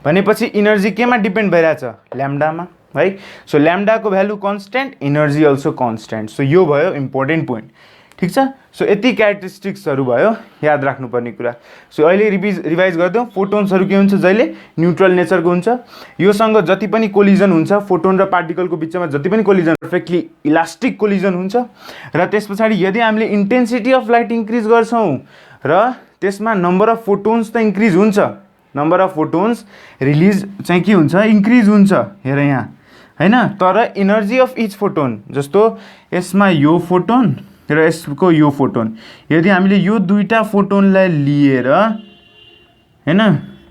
भनेपछि इनर्जी केमा डिपेन्ड भइरहेछ ल्याम्डामा है। सो ल्याम्डाको value constant, energy also constant. So यो भयो इम्पोर्टेन्ट पोइन्ट, ठिक छ। सो यति क्यारेक्टरिस्टिक्सहरू भयो याद राख्नुपर्ने कुरा। सो अहिले रिभाइज गरिदिउँ। फोटोन्सहरू के हुन्छ, जहिले न्युट्रल नेचरको हुन्छ। योसँग जति पनि कोलिजन हुन्छ, फोटोन र पार्टिकलको बिचमा जति पनि कोलिजन पर्फेक्टली इलास्टिक कोलिजन हुन्छ। र त्यस पछाडि यदि हामीले इन्टेन्सिटी अफ लाइट इन्क्रिज गर्छौँ र त्यसमा नम्बर अफ फोटोन्स त इन्क्रिज हुन्छ, नम्बर अफ फोटोन्स रिलिज चाहिँ के हुन्छ, इन्क्रिज हुन्छ। हेर यहाँ हैन, तर एनर्जी अफ इच फोटोन, जस्तो यसमा यो फोटोन र यसको यो फोटोन, यदि हामीले यो दुईटा फोटोनलाई लिएर हैन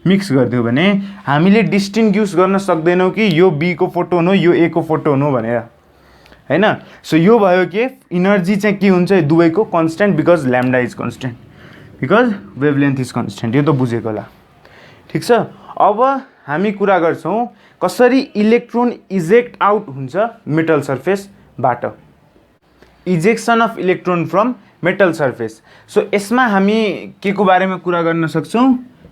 मिक्स गरिदियो भने हामीले डिस्टिङ्ग्युस गर्न सक्दैनौँ कि यो बी को फोटोन हो, यो ए को फोटोन हो भनेर हैन। सो यो भयो कि इनर्जी चाहिँ के हुन्छ दुवैको constant, because lambda is constant, because wavelength is constant. यो त बुझेको होला, ठिक छ। अब हामी कुरा गर्छौँ कसरी इलेक्ट्रोन इजेक्ट आउट हुन्छ मेटल सर्फेसबाट, ejection of electron from metal surface. So यसमा हामी के को बारेमा कुरा गर्न सक्छौँ,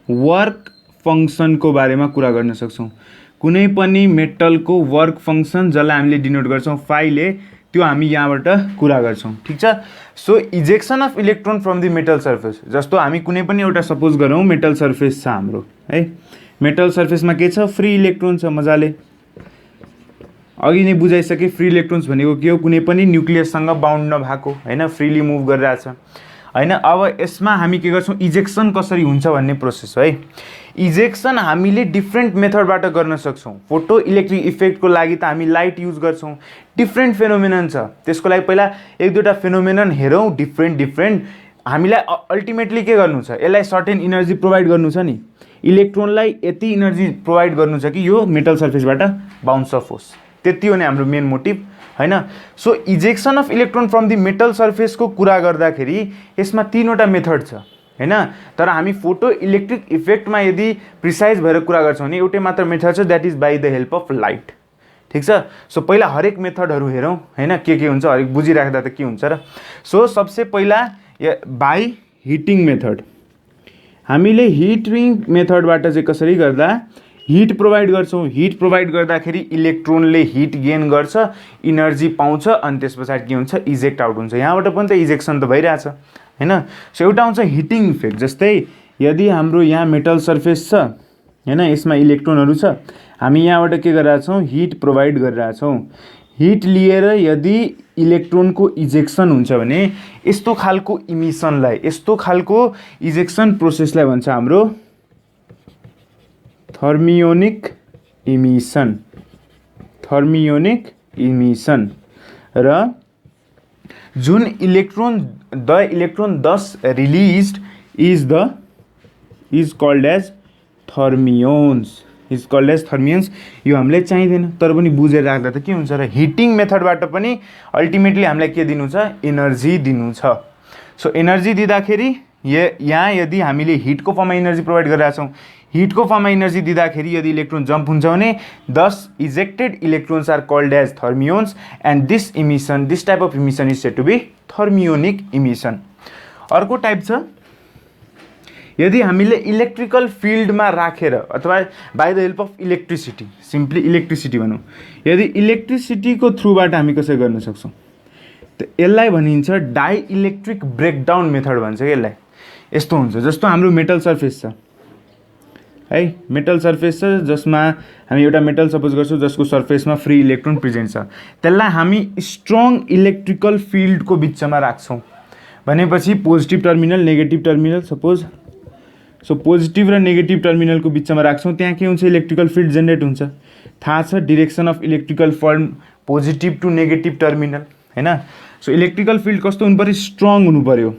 वर्क फङ्सनको बारेमा कुरा गर्न सक्छौँ। कुनै पनि मेटलको वर्क फङ्सन जसलाई हामीले डिनोट गर्छौँ फाइले, त्यो हामी यहाँबाट कुरा गर्छौँ, ठिक छ। So ejection of electron from the metal surface, जस्तो हामी कुनै पनि एउटा सपोज गरौँ मेटल सर्फेस छ हाम्रो है, मेटल सर्फेसमा के छ, फ्री इलेक्ट्रोन छ। मजाले अघि नै बुझाइसके फ्री इलेक्ट्रोन्स भनेको के हो, कुनै पनि न्युक्लियससँग बाउन्ड नभएको हैन, फ्रीली मुभ गरिरहेछ हैन। अब यसमा हामी के गर्छौँ, इजेक्सन कसरी हुन्छ भन्ने प्रोसेस हो है। इजेक्सन हामीले डिफ्रेन्ट मेथडबाट गर्न सक्छौँ। फोटो इलेक्ट्रिक इफेक्टको लागि त हामी लाइट युज गर्छौँ, डिफ्रेन्ट फेनोमेनन छ, त्यसको लागि पहिला एक दुईवटा फेनोमेनन हेरौँ डिफ्रेन्ट। हामीलाई अल्टिमेटली के गर्नु छ, यसलाई सर्टेन इनर्जी प्रोभाइड गर्नु छ नि, इलेक्ट्रोनलाई यति इनर्जी प्रोभाइड गर्नु छ कि यो मेटल सर्फेसबाट बाउन्स अफ होस्, त्यति हो नि हाम्रो मेन मोटिभ हैन। So ejection of electron from the metal सर्फेसको कुरा गर्दाखेरि यसमा तीनवटा मेथड छ हैन, तर हामी फोटो इलेक्ट्रिक इफेक्टमा यदि प्रिसाइज भएर कुरा गर्छौँ भने एउटै मात्र मेथड छ, that is by the help of light, ठिक छ। सो पहिला हरेक मेथडहरू हेरौँ हैन, के हुन्छ हरेक बुझिराख्दा त के हुन्छ र। सो सबसे पहिला बाई हिटिङ मेथड, हामीले हिटिङ मेथडबाट चाहिँ कसरी गर्दा हिट प्रोभाइड गर्छौँ। हिट प्रोभाइड गर्दाखेरि इलेक्ट्रोनले हिट गेन गर्छ, इनर्जी पाउँछ, अनि त्यस पछाडि के हुन्छ, इजेक्ट आउट हुन्छ। यहाँबाट पनि त इजेक्सन त भइरहेछ हैन। सो एउटा आउँछ हिटिङ इफेक्ट, जस्तै यदि हाम्रो यहाँ मेटल सर्फेस छ हैन, यसमा इलेक्ट्रोनहरू छ, हामी यहाँबाट के गरिरहेछौँ, हिट प्रोभाइड गरिरहेछौँ। हिट लिएर यदि इलेक्ट्रोनको इजेक्सन हुन्छ भने यस्तो खालको इमिसनलाई, यस्तो खालको इजेक्सन प्रोसेसलाई भन्छ हाम्रो थर्मियोनिक इमिसन, थर्मियोनिक इमिसन। र जुन electron this released is called as thermions, is called as thermions. यो हामीलाई चाहिँदैन, तर पनि बुझेर राख्दा त के हुन्छ र, हिटिङ मेथडबाट पनि अल्टिमेटली हामीलाई के दिनु छ, एनर्जी दिनु छ। सो एनर्जी दिँदाखेरि यहाँ यदि हामीले हिटको फर्ममा एनर्जी प्रोभाइड गरिरहेछौँ, हिटको फर्ममा एनर्जी दिँदाखेरि यदि इलेक्ट्रोन जम्प हुन्छ भने this ejected electrons are called as thermions, and this type of emission is said to be thermionic emission. अर्को टाइप छ, यदि हामीले इलेक्ट्रिकल फिल्डमा राखेर अथवा by the help of electricity, simply electricity भनौँ, यदि इलेक्ट्रिसिटीको थ्रुबाट हामी कसरी गर्न सक्छौँ, त यसलाई भनिन्छ डाई इलेक्ट्रिक ब्रेकडाउन मेथड भन्छ कि यसलाई। यस्तो हुन्छ, जस्तो हाम्रो मेटल सर्फेस छ है, मेटल सर्फेस छ जसमा हामी एउटा मेटल सपोज गर्छौँ जसको सर्फेसमा फ्री इलेक्ट्रोन प्रेजेन्ट छ, त्यसलाई हामी स्ट्रङ इलेक्ट्रिकल फिल्डको बिचमा राख्छौँ भनेपछि positive terminal negative terminal suppose, so positive र नेगेटिभ टर्मिनलको बिचमा राख्छौँ, त्यहाँ के हुन्छ, इलेक्ट्रिकल फिल्ड जेनेरेट हुन्छ। थाहा छ direction of electrical from positive to negative terminal हैन। सो इलेक्ट्रिकल फिल्ड कस्तो हुनु पऱ्यो, स्ट्रङ हुनु पऱ्यो,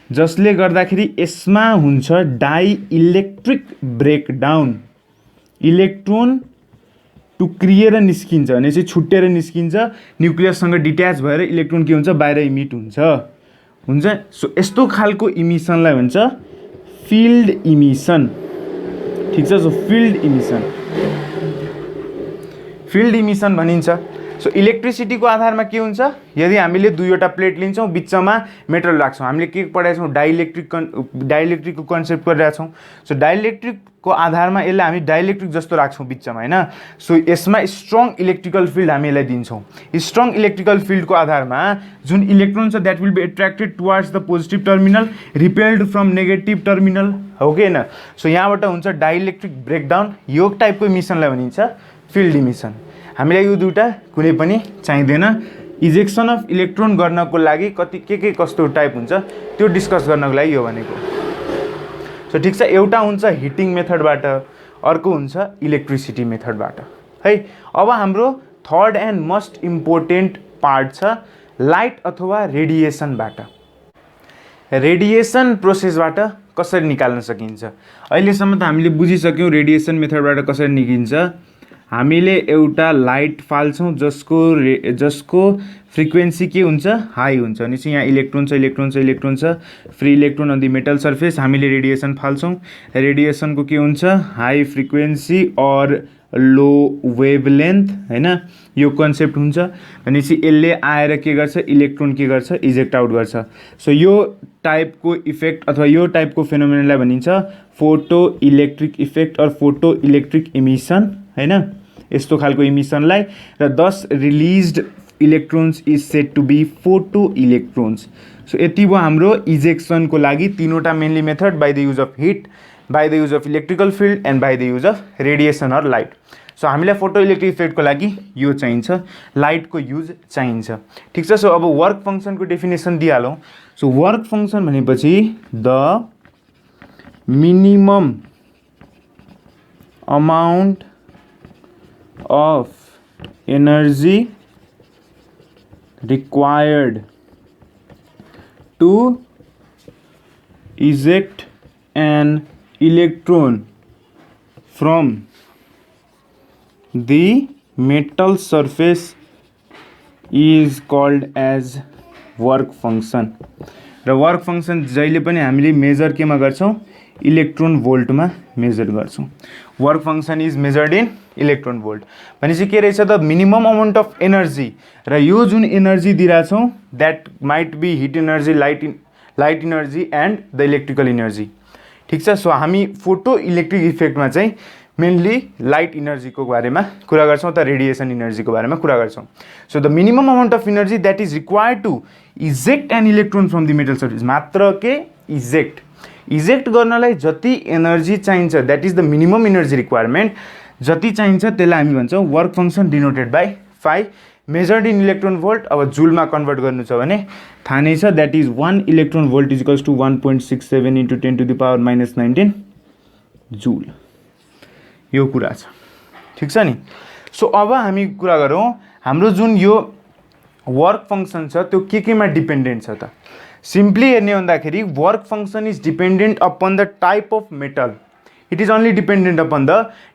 जसले गर्दाखेरि यसमा हुन्छ डाई इलेक्ट्रिक ब्रेकडाउन। इलेक्ट्रोन टुक्रिएर निस्किन्छ भने चाहिँ छुट्टेर निस्किन्छ, न्युक्लियससँग डिट्याच भएर इलेक्ट्रोन के हुन्छ, बाहिर इमिट हुन्छ। सो यस्तो खालको इमिसनलाई भन्छ फिल्ड इमिसन, ठिक छ। सो फिल्ड इमिसन भनिन्छ। सो इलेक्ट्रिसिटीको आधारमा के हुन्छ, यदि हामीले दुईवटा प्लेट लिन्छौँ, बिचमा मेटल राख्छौँ, हामीले के पढाएको छौँ, डाइइलेक्ट्रिकको कन्सेप्ट गरिरहेको छौँ। सो डाइइलेक्ट्रिकको आधारमा यसलाई हामी डाइइलेक्ट्रिक जस्तो राख्छौँ बिचमा, होइन। सो यसमा स्ट्रङ इलेक्ट्रिकल फिल्ड हामी यसलाई दिन्छौँ। स्ट्रङ इलेक्ट्रिकल फिल्डको आधारमा जुन इलेक्ट्रोन छ that will be attracted towards the positive terminal, repelled from negative terminal, हो कि होइन। सो यहाँबाट हुन्छ डाइइलेक्ट्रिक ब्रेकडाउन। यो टाइपको इमिसनलाई भनिन्छ फिल्ड इमिसन। हामीलाई यो दुईवटा कुनै पनि चाहिँदैन। इजेक्सन अफ इलेक्ट्रोन गर्नको लागि कति के कस्तो टाइप हुन्छ त्यो डिस्कस गर्नको लागि यो भनेको। सो ठिक छ, एउटा हुन्छ हिटिङ मेथडबाट, अर्को हुन्छ इलेक्ट्रिसिटी मेथडबाट है। अब हाम्रो third and most important part छ लाइट अथवा रेडिएसनबाट। रेडिएसन प्रोसेसबाट कसरी निकाल्न सकिन्छ। अहिलेसम्म त हामीले बुझिसक्यौँ रेडिएसन मेथडबाट कसरी निस्किन्छ। हामीले एउटा लाइट फाल्छौँ जसको फ्रिक्वेन्सी के हुन्छ, हाई हुन्छ। अनि चाहिँ यहाँ इलेक्ट्रोन छ, free electron on the metal surface. हामीले रेडिएसन फाल्छौँ। रेडिएसनको के हुन्छ, हाई फ्रिक्वेन्सी और लो वेभलेन्थ, होइन, यो कन्सेप्ट हुन्छ। भनेपछि यसले आएर के गर्छ, इलेक्ट्रोन के गर्छ, इजेक्ट आउट गर्छ। सो यो टाइपको इफेक्ट अथवा यो टाइपको फेनोमेनालाई भनिन्छ photo electric effect or photo electric emission, होइन। यस्तो खालको इमिसनलाई र 10 released electrons is said to be photo electrons. So यति भयो हाम्रो इजेक्सनको लागि तीनवटा mainly method, by the use of heat, by the use of electrical field and by the use of radiation or light. So हामीलाई photo electric इफेक्टको लागि यो चाहिन्छ, लाइटको युज चाहिन्छ। ठिक छ। सो अब वर्क फङ्सनको डेफिनेसन दिइहालौँ। सो वर्क फङ्सन भनेपछि the minimum amount of energy required to eject an electron from the metal surface is called as work function। र वर्क फङ्सन जहिले पनि हामीले मेजर केमा गर्छौँ, इलेक्ट्रोन भोल्टमा मेजर गर्छौँ। Work function is measured in electron volt. भनेपछि के रहेछ त, मिनिमम अमाउन्ट अफ एनर्जी, र यो जुन एनर्जी दिइरहेछौँ that might be heat energy, light energy and the electrical energy. ठिक छ। सो हामी फोटो इलेक्ट्रिक इफेक्टमा चाहिँ मेनली लाइट इनर्जीको बारेमा कुरा गर्छौँ त रेडिएसन इनर्जीको बारेमा कुरा गर्छौँ। So the minimum amount of energy that is required to eject an electron from the metal surface, मात्र के इजेक्ट गर्नलाई जति एनर्जी चाहिन्छ that is the minimum energy requirement, जति चाहिन्छ त्यसलाई हामी भन्छौँ work function denoted by 5 measured in electron volt. अब जुलमा कन्भर्ट गर्नु छ भने थाहा नै छ, that is 1 electron volt is equals to 1.67 × 10⁻⁻19 joule. यो कुरा छ। ठिक छ नि। सो अब हामी कुरा गरौँ हाम्रो जुन यो वर्क फङ्सन छ त्यो केमा डिपेन्डेन्ट छ त। सिम्पली हेर्ने भन्दाखेरि work function is dependent upon the type of metal. It is only dependent upon the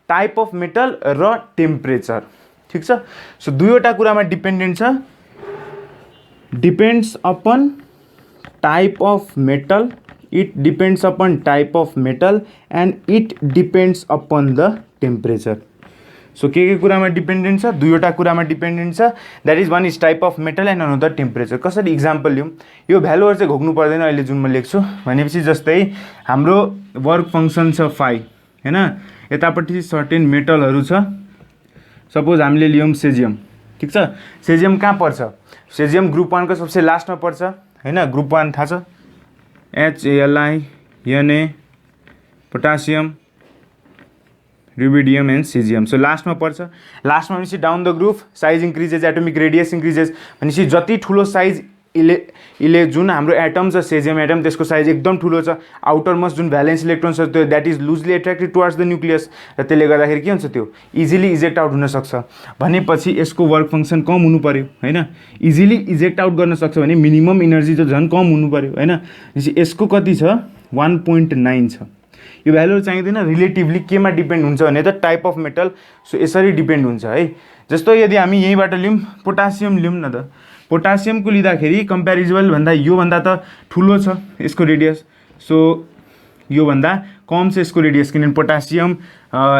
type of metal र टेम्परेचर। ठिक छ। सो दुईवटा कुरामा डिपेन्डेन्ट छ, depends upon type of metal, it depends upon type of metal and it depends upon the temperature. So के कुरामा dependent छ, दुईवटा कुरामा डिपेन्डेन्ट छ, that is one is type of metal and another temperature. कसरी example लिउँ, यो भ्यालुहरू चाहिँ घोक्नु पर्दैन अहिले जुन म लेख्छु। भनेपछि जस्तै हाम्रो वर्क फङ्सन छ 5, होइन, यतापट्टि सर्टेन मेटलहरू छ। सपोज हामीले लियौँ सेजियम। ठिक छ। सेजियम कहाँ पर्छ, सेजियम ग्रुप 1 को सबसे लास्टमा पर्छ, होइन। ग्रुप 1 थाहा छ, HAli, Na, potassium, rubidium and caesium. So last पर्छ। लास्टमा भनेपछि down the group size increases, atomic radius increases. भनेपछि जति ठुलो साइज इले जुन हाम्रो एटम छ सेजियम एटम त्यसको साइज एकदम ठुलो छ। आउटर मोस्ट जुन भ्यालेन्स इलेक्ट्रोन छ त्यो that is लुजली attracted towards the nucleus, र त्यसले गर्दाखेरि के हुन्छ, त्यो इजिली इजेक्ट आउट हुनसक्छ। भनेपछि यसको वर्क फङ्सन कम हुनु पऱ्यो, होइन। इजिली इजेक्ट आउट गर्न सक्छ भने मिनिमम इनर्जी चाहिँ झन् कम हुनु पऱ्यो, होइन। यसको कति छ, 1.9 छ। यो भ्यालुहरू चाहिँदैन। रिलेटिभली केमा डिपेन्ड हुन्छ भने त टाइप अफ मेटल। सो यसरी डिपेन्ड हुन्छ है। जस्तो यदि हामी यहीँबाट लिउँ, पोटासियम लिउँ न त, पोटासियमको लिँदाखेरि कम्पेरिजबल भन्दा योभन्दा त ठुलो छ यसको रेडियस। सो योभन्दा कम छ यसको रेडियस, किनभने potassium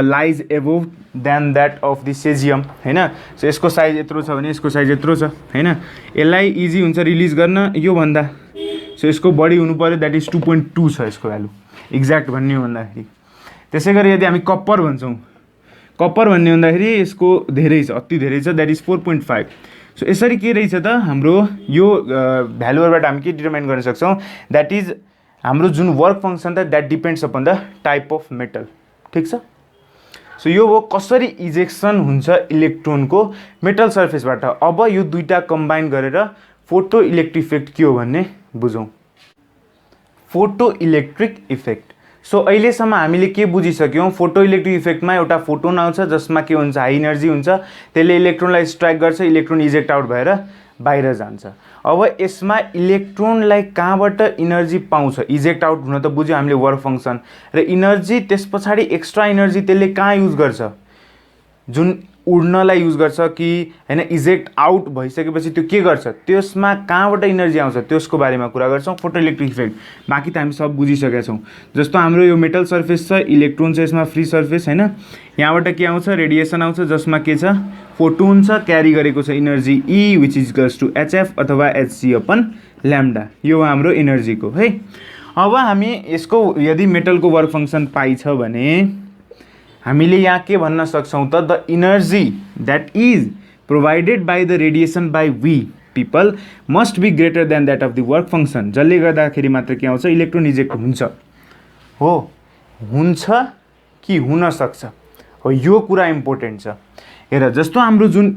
lies above than that of the caesium हैन। सो यसको साइज यत्रो छ भने यसको साइज यत्रो छ हैन। यसलाई इजी हुन्छ रिलिज गर्न यो भन्दा। सो यसको बढी हुनु पर्यो, द्याट इज 2.2 छ यसको भ्यालु एक्ज्याक्ट भन्ने हो भन्दाखेरि। त्यसै गरी यदि हामी कप्पर भन्छौँ, कप्पर भन्ने हुँदाखेरि यसको धेरै छ, अति धेरै छ, द्याट इज 4.5। सो यसरी के रहेछ त हाम्रो यो भ्यालुहरूबाट हामी के डिटरमाइन गर्न सक्छौँ, द्याट इज हाम्रो जुन वर्क फङ्सन त that depends upon the type of metal. ठिक छ। सो यो हो कसरी इजेक्सन हुन्छ इलेक्ट्रोनको मेटल सर्फेसबाट। अब यो दुईटा कम्बाइन गरेर फोटो इलेक्ट्रिक इफेक्ट के हो भन्ने बुझौँ। Photo electric effect. सो अहिलेसम्म हामीले के बुझिसक्यौँ, फोटो इलेक्ट्रिक इफेक्टमा एउटा फोटोन आउँछ जसमा के हुन्छ, हाई इनर्जी हुन्छ, त्यसले इलेक्ट्रोनलाई स्ट्राइक गर्छ, इलेक्ट्रोन इजेक्ट आउट भएर बाहिर जान्छ। अब यसमा इलेक्ट्रोनलाई कहाँबाट इनर्जी पाउँछ, इजेक्ट आउट हुन त बुझ्यो हामीले वर्क फङ्सन, र इनर्जी त्यस पछाडि एक्स्ट्रा इनर्जी त्यसले कहाँ युज गर्छ, जुन उड्नलाई युज गर्छ कि हैन, इजेक्ट आउट भइसकेपछि त्यो के गर्छ, त्यसमा कहाँबाट इनर्जी आउँछ त्यसको बारेमा कुरा गर्छौँ फोटो इलेक्ट्रिक इफेक्ट। बाँकी त हामी सब बुझिसकेका छौँ। जस्तो हाम्रो यो मेटल सर्फेस छ, इलेक्ट्रोन छ यसमा, फ्री सर्फेस हैन, यहाँबाट के आउँछ, रेडिएसन आउँछ जसमा के छ, फोटोन छ, क्यारी गरेको छ energy E which is equals to HF अथवा एचसी अपन ल्याम्डा। यो हो हाम्रो इनर्जीको है। अब हामी यसको यदि मेटलको वर्क फङ्सन पाइ छ भने हामीले यहाँ के भन्न सक्छौँ त, the energy that is provided by the radiation by we people must be greater than that of the work function. जसले गर्दाखेरि मात्र के आउँछ, इलेक्ट्रोन इजेक्ट हुन्छ हो, हुन्छ कि हुन सक्छ हो, यो कुरा इम्पोर्टेन्ट छ। हेर जस्तो हाम्रो जुन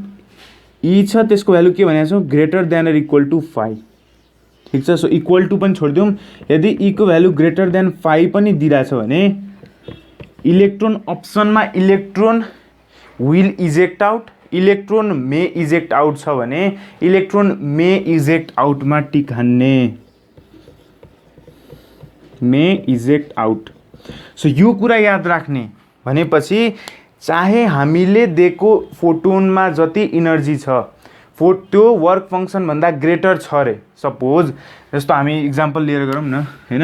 ई छ त्यसको भ्यालु के भनेको छौँ, greater than or equal to 5। ठिक छ। सो इक्वल टु पनि छोडिदिउँ, यदि ईको भ्यालु ग्रेटर देन 5 पनि दिइरहेछ भने इलेक्ट्रोन अप्सनमा electron will eject out, electron may eject out छ भने इलेक्ट्रोन मे इजेक्ट आउटमा टिक हान्ने, मे इजेक्ट आउट। सो यो कुरा याद राख्ने भनेपछि चाहे हामीले दिएको फोटोनमा जति इनर्जी छ त्यो वर्क फङ्सन भन्दा ग्रेटर छ रे, सपोज जस्तो हामी इक्जाम्पल लिएर गरौँ न हैन,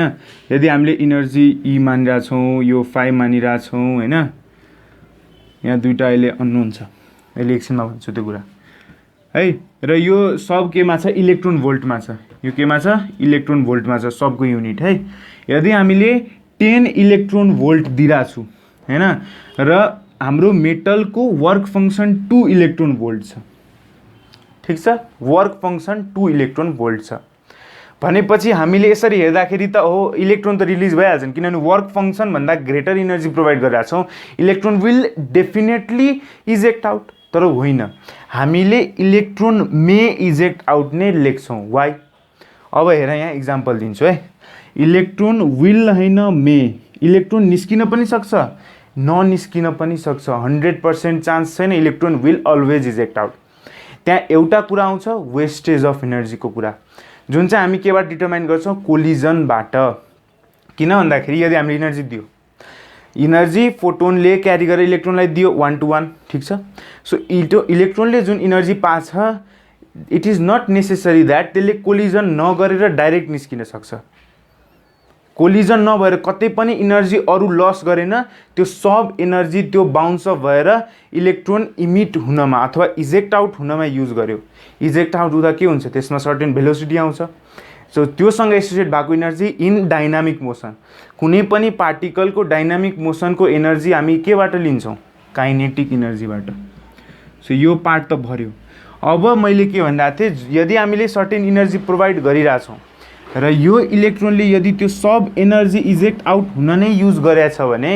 यदि हामीले इनर्जी ई मानिरहेछौँ, यो 5 मानिरहेछौँ हैन, यहाँ दुईवटा अहिले अननोन छ, अहिले एकछिनमा भन्छु त्यो कुरा है। र यो सब केमा छ, इलेक्ट्रोन भोल्टमा छ, यो केमा छ, इलेक्ट्रोन भोल्टमा छ सबको युनिट है। यदि हामीले 10 इलेक्ट्रोन भोल्ट दिइरहेछु हैन, र हाम्रो मेटलको वर्क फङ्सन 2 इलेक्ट्रोन भोल्ट छ। ठिक छ, वर्क फङ्सन 2 इलेक्ट्रोन भोल्ट छ भनेपछि हामीले यसरी हेर्दाखेरि त हो इलेक्ट्रोन त रिलिज भइहाल्छन्, किनभने वर्क फङ्सन भन्दा ग्रेटर इनर्जी प्रोभाइड गरिरहेको छौँ, electron will definitely eject out. तर होइन, हामीले इलेक्ट्रोन मे इजेक्ट आउट नै लेख्छौँ। वाइ? अब हेर यहाँ इक्जाम्पल दिन्छु है, इलेक्ट्रोन विल होइन मे, इलेक्ट्रोन निस्किन पनि सक्छ, ननिस्किन पनि सक्छ, 100% चान्स छैन electron will always eject out. त्यहाँ एउटा कुरा आउँछ वेस्टेज अफ इनर्जीको कुरा, जुन चाहिँ हामी केबाट डिटरमाइन गर्छौँ, कोलिजनबाट। किन भन्दाखेरि यदि हामीले इनर्जी दियो, इनर्जी फोटोनले क्यारी गरेर इलेक्ट्रोनलाई दियो 1 to 1, ठिक छ। सो इलेक्ट्रोनले जुन इनर्जी पाछ, it is not necessary that त्यसले कोलिजन नगरेर डाइरेक्ट निस्किन सक्छ। कोलिजन नभएर कतै पनि इनर्जी अरू लस गरेन, त्यो सब एनर्जी त्यो बााउन्स अफ भएर इलेक्ट्रोन इमिट हुनमा अथवा इजेक्ट आउट हुनमा युज गर्यो। इजेक्ट आउट हुँदा के हुन्छ, त्यसमा सर्टेन भेलोसिटी आउँछ। सो त्योसँग एसोसिएट भएको इनर्जी इन डाइनामिक मोसन, कुनै पनि पार्टिकलको डाइनामिक मोसनको एनर्जी हामी केबाट लिन्छौँ, काइनेटिक इनर्जीबाट। सो यो पार्ट त भर्यो। अब मैले के भन्दा थिएँ, यदि हामीले सर्टेन इनर्जी प्रोभाइड गरिरहेछौँ र यो इलेक्ट्रोनले यदि त्यो सब एनर्जी इजेक्ट आउट हुन नै युज गरेछ भने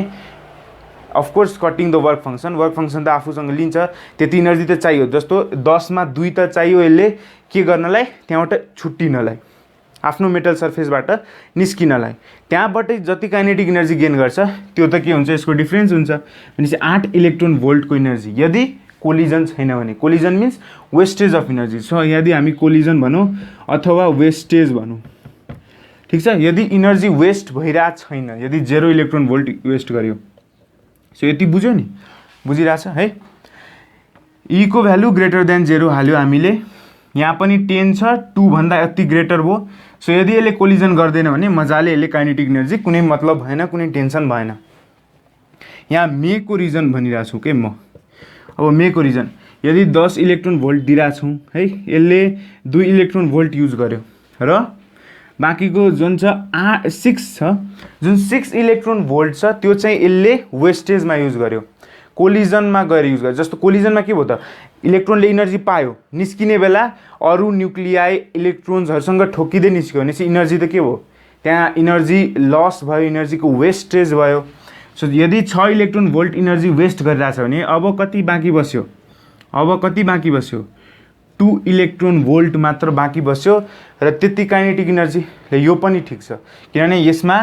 of course cutting the work function त आफूसँग लिन्छ, त्यति इनर्जी त चाहियो। जस्तो 10 मा 2 त चाहियो यसले के गर्नलाई, त्यहाँबाट छुट्टिनलाई, आफ्नो मेटल सर्फेसबाट निस्किनलाई। त्यहाँबाटै जति काइनेटिक इनर्जी गेन गर्छ त्यो त के हुन्छ, यसको डिफ्रेन्स हुन्छ। भनेपछि 8 इलेक्ट्रोन भोल्टको इनर्जी यदि कोलिजन छैन भने, collision means wastage of energy. So यदि हामी कोलिजन भनौँ अथवा वेस्टेज भनौँ, ठिक छ। यदि इनर्जी वेस्ट भइरहेको छैन, यदि 0 इलेक्ट्रोन भोल्ट वेस्ट गर्यो, सो यति बुझ्यो नि, बुझिरहेछ है। ई को भ्यालु ग्रेटर देन 0 हाल्यो हामीले, यहाँ पनि 10 छ, 2 भन्दा यति ग्रेटर भयो। सो यदि यसले कोलिजन गर्दैन भने मजाले यसले काइनेटिक एनर्जी कुनै मतलब भएन, कुनै टेन्सन भएन। यहाँ मेको रिजन भनिरहेको छु के म। अब मेको रिजन यदि 10 इलेक्ट्रोन भोल्ट दिइरहेको छौँ है, यसले 2 इलेक्ट्रोन भोल्ट युज गर्यो र बाँकीको जुन छ 6 छ, जुन 6 इलेक्ट्रोन भोल्ट छ त्यो चाहिँ यसले वेस्टेजमा युज गर्यो, कोलिजनमा गएर युज गर्यो। जस्तो कोलिजनमा के भयो त, इलेक्ट्रोनले इनर्जी पायो, निस्किने बेला अरू न्युक्लियाई इलेक्ट्रोन्सहरूसँग ठोकिँदै निस्क्यो भनेपछि इनर्जी त के भयो, त्यहाँ इनर्जी लस भयो, इनर्जीको वेस्टेज भयो। सो यदि 6 इलेक्ट्रोन भोल्ट इनर्जी वेस्ट गरिरहेछ भने अब कति बाँकी बस्यो, अब कति बाँकी बस्यो, 2 इलेक्ट्रोन भोल्ट मात्र बाँकी बस्यो र त्यति काइनेटिक इनर्जी। यो पनि ठिक छ किनभने यसमा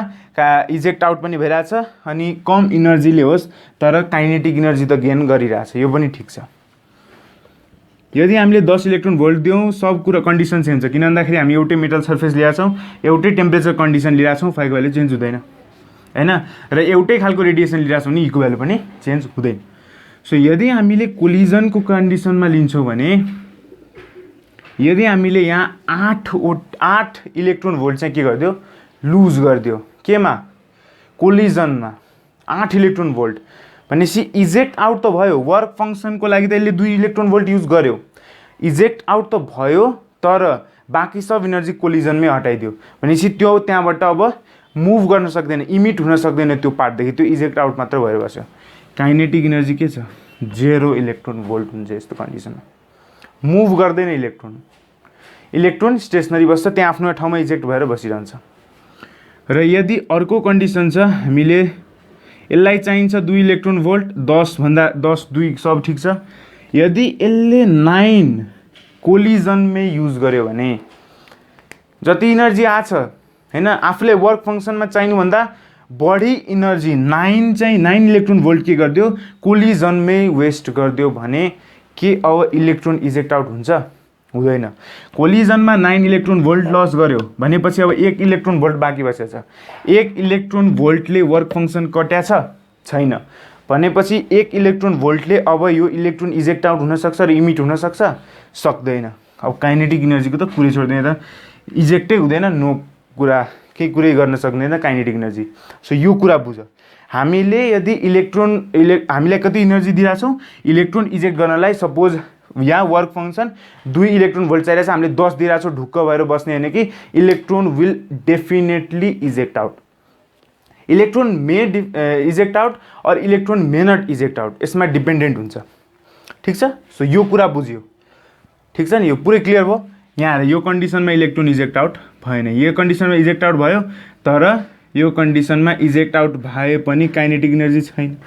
इजेक्ट आउट पनि भइरहेछ अनि कम इनर्जीले होस् तर काइनेटिक इनर्जी त गेन गरिरहेछ, यो पनि ठिक छ। यदि हामीले 10 इलेक्ट्रोन भोल्ट दियौँ सब कुरा कन्डिसन सेम छ, किन भन्दाखेरि हामी एउटै मेटल सर्फेस लिएका छौँ, एउटै टेम्परेचर कन्डिसन लिएका छौँ, फाइको भ्यालु चेन्ज हुँदैन हैन, र एउटै खालको रेडिएसन लिएका छौँ नि, इको भ्यालु पनि चेन्ज हुँदैन। सो यदि हामीले कोलिजनको कन्डिसनमा लिन्छौँ भने यदि हामीले यहाँ 8 इलेक्ट्रोन भोल्ट चाहिँ के गरिदियो, लुज गरिदियो, केमा, कोलिजनमा 8 इलेक्ट्रोन भोल्ट भनेपछि इजेक्ट आउट त भयो, वर्क फङ्सनको लागि त यसले 2 इलेक्ट्रोन भोल्ट युज गर्यो, इजेक्ट आउट त भयो तर बाँकी सब इनर्जी कोलिजनमै हटाइदियो भनेपछि त्यो त्यहाँबाट अब मुभ गर्न सक्दैन, इमिट हुन सक्दैन त्यो पार्टदेखि, त्यो इजेक्ट आउट मात्र भएर बस्यो। काइनेटिक इनर्जी के छ, 0 इलेक्ट्रोन भोल्ट हुन्छ यस्तो कन्डिसनमा, मुभ गर्दैन इलेक्ट्रोन, इलेक्ट्रोन स्टेसनरी बस्छ, त्यहाँ आफ्नो ठाउँमा इजेक्ट भएर बसिरहन्छ। र यदि अर्को कन्डिसन छ, हामीले यसलाई चाहिन्छ 2 इलेक्ट्रोन भोल्ट, 10 भन्दा 10 2 सब ठिक छ, यदि यसले 9 कोलिजनमै युज गर्यो भने जति इनर्जी आछ हैन, आफूले वर्क फङ्सनमा चाहिनुभन्दा बढी इनर्जी 9 इलेक्ट्रोन भोल्ट के गरिदियो, कोलिजनमै वेस्ट गरिदियो भने के अब इलेक्ट्रोन इजेक्ट आउट हुन्छ, हुँदैन। कोलिजनमा 9 इलेक्ट्रोन भोल्ट लस गर्यो भनेपछि अब 1 इलेक्ट्रोन भोल्ट बाँकी बसेछ, 1 इलेक्ट्रोन भोल्टले वर्क फङ्सन कट्याछ छैन भनेपछि 1 इलेक्ट्रोन भोल्टले अब यो इलेक्ट्रोन इजेक्ट आउट हुनसक्छ र इमिट हुनसक्छ, सक्दैन। अब काइनेटिक इनर्जीको त कुरै छोड्दैन, त इजेक्टै हुँदैन, नो कुरा, केही कुरै गर्न सक्दैन काइनेटिक इनर्जी। सो यो कुरा बुझ, हामीले यदि हामीलाई कति इनर्जी दिइरहेछौँ, इलेक्ट्रोन इजेक्ट गर्नलाई सपोज यहाँ वर्क फङ्सन 2 इलेक्ट्रोन भोल्ट चाहिरहेछ, हामीले 10 दिइरहेछौँ, ढुक्क भएर बस्ने होइन कि electron will definitely eject out, electron may eject out or electron may not eject out, यसमा डिपेन्डेन्ट हुन्छ, ठिक छ। सो यो कुरा बुझ्यो, ठिक छ नि, यो पुरै क्लियर भयो। यहाँ यो कन्डिसनमा इलेक्ट्रोन इजेक्ट आउट भएन, यो कन्डिसनमा इजेक्ट आउट भयो तर यो कन्डिसनमा इजेक्ट आउट भए पनि काइनेटिक इनर्जी छैन,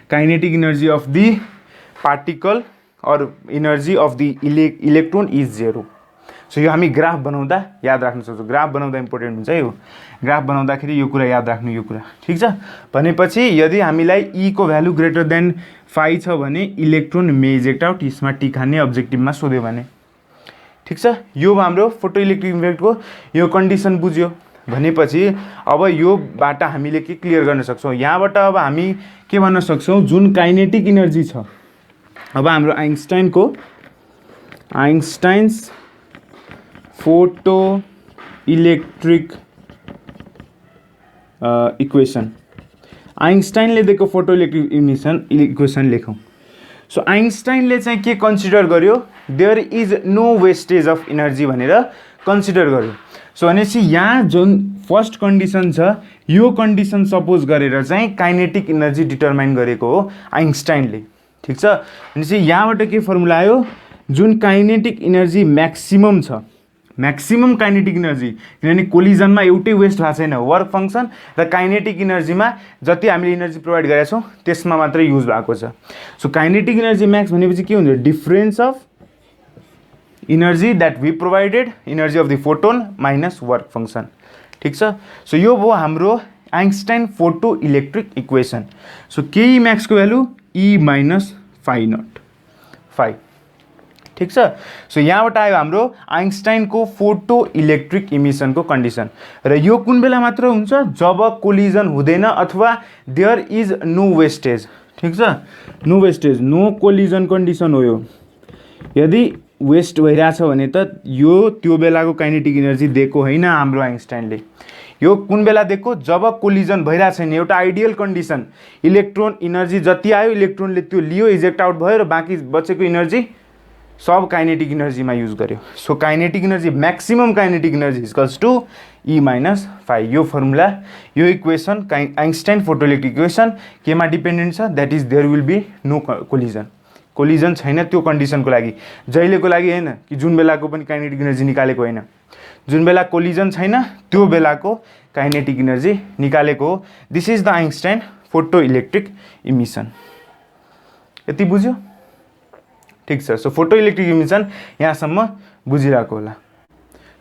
kinetic energy of the particle or energy of the electron is 0। सो यो हामी ग्राफ बनाउँदा याद राख्न सक्छौँ, ग्राफ बनाउँदा इम्पोर्टेन्ट हुन्छ यो, ग्राफ बनाउँदाखेरि यो कुरा याद राख्नु, यो कुरा ठिक छ। भनेपछि यदि हामीलाई ई को भ्यालु ग्रेटर देन 5 छ भने इलेक्ट्रोन मे इजेक्ट आउट, यसमा टिक हान्ने अब्जेक्टिभमा सोध्यो भने, ठिक छ। यो हाम्रो फोटो इलेक्ट्रिक इफेक्टको यो कन्डिसन बुझ्यो भनेपछि अब योबाट हामीले के क्लियर गर्न सक्छौँ, यहाँबाट अब हामी के भन्न सक्छौँ, जुन काइनेटिक इनर्जी छ, अब हाम्रो आइन्स्टाइन्स फोटो इलेक्ट्रिक इक्वेसन, आइन्स्टाइनले दिएको फोटो इलेक्ट्रिक इक्वेसन लेखौँ। सो आइन्स्टाइनले चाहिँ के कन्सिडर गर्यो, there is no wastage of energy भनेर कन्सिडर गर्यो। सो भनेपछि यहाँ जुन फर्स्ट कन्डिसन छ, यो कन्डिसन सपोज गरेर चाहिँ काइनेटिक इनर्जी डिटरमाइन गरेको हो आइन्स्टाइनले, ठिक छ। भनेपछि यहाँबाट के फर्मुला आयो, जुन काइनेटिक इनर्जी म्याक्सिमम छ, म्याक्सिमम काइनेटिक इनर्जी, किनभने कोलिजनमा एउटै वेस्ट भएको छैन, वर्क फङ्सन र काइनेटिक इनर्जीमा जति हामीले इनर्जी प्रोभाइड गरेका छौँ त्यसमा मात्रै युज भएको छ। सो काइनेटिक इनर्जी म्याक्स भनेपछि के हुन्छ, difference of energy that we provided, energy of the photon minus work function, ठिक छ। सो यो भयो हाम्रो Einstein photo electric equation. So केही म्याक्सको value E minus phi not 5, ठिक छ। सो यहाँबाट आयो हाम्रो आइन्स्टाइनको फोटो इलेक्ट्रिक इमिसनको कन्डिसन, र यो कुन बेला मात्र हुन्छ, जब कोलिजन हुँदैन अथवा देयर इज नो वेस्टेज, ठिक छ, no wastage, no collision condition हो यो। यदि वेस्ट भइरहेछ भने त यो त्यो बेलाको काइनेटिक एनर्जी दिएको होइन हाम्रो आइन्स्टाइनले। यो कुन बेला दिएको, जब कोलिजन भइरहेको छैन, एउटा आइडियल कन्डिसन, इलेक्ट्रोन इनर्जी जति आयो इलेक्ट्रोनले त्यो लियो, इजेक्ट आउट भयो र बाँकी बचेको इनर्जी सब काइनेटिक इनर्जीमा युज गर्यो। So kinetic energy, maximum kinetic energy equals to E minus phi. यो फर्मुला, यो इक्वेसन आइन्स्टाइन फोटोइलेक्ट्रिक इक्वेसन केमा डिपेन्डेन्ट छ, that is there will be no collision. Collision छैन त्यो कन्डिसनको लागि, जहिलेको लागि होइन कि जुन बेलाको पनि काइनेटिक इनर्जी निकालेको होइन, जुन बेला कोलिजन छैन त्यो बेलाको काइनेटिक इनर्जी निकालेको हो। This is the Einstein photo electric emission. यति बुझ्यो? ठिक छ। सो फोटो इलेक्ट्रिक इमिसन यहाँसम्म बुझिरहेको होला।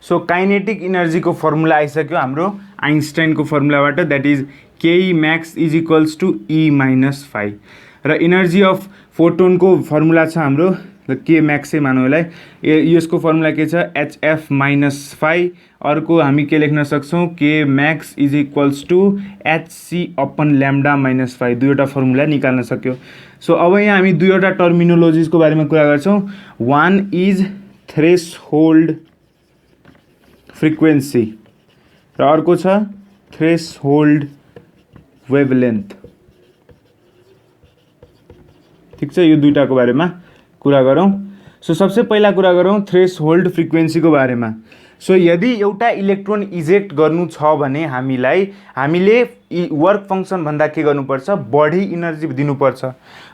सो काइनेटिक इनर्जीको फर्मुला आइसक्यो हाम्रो आइन्स्टाइनको फर्मुलाबाट, that is KE max is equals to E minus phi. र इनर्जी अफ फोटोनको फर्मुला छ हाम्रो के म्याक्सै मानौँ यसलाई, यसको फर्मुला के छ, HF माइनस फाइ। अर्को हामी के लेख्न सक्छौँ, K max is equals to HC upon lambda minus phi. दुईवटा फर्मुला निकाल्न सक्यो। सो अब यहाँ हामी दुईवटा टर्मिनोलोजिजको बारेमा कुरा गर्छौँ। वान इज थ्रेसहोल्ड फ्रिक्वेन्सी र अर्को छ थ्रेसहोल्ड वेभलेन्थ। ठिक छ, यो दुईटाको बारेमा कुरा गरौँ। सो सबसे पहिला कुरा गरौँ थ्रेसहोल्ड फ्रिक्वेन्सीको बारेमा। सो यदि एउटा इलेक्ट्रोन इजेक्ट गर्नु छ भने हामीले वर्क फङ्सन भन्दा के गर्नुपर्छ, बढी इनर्जी दिनुपर्छ।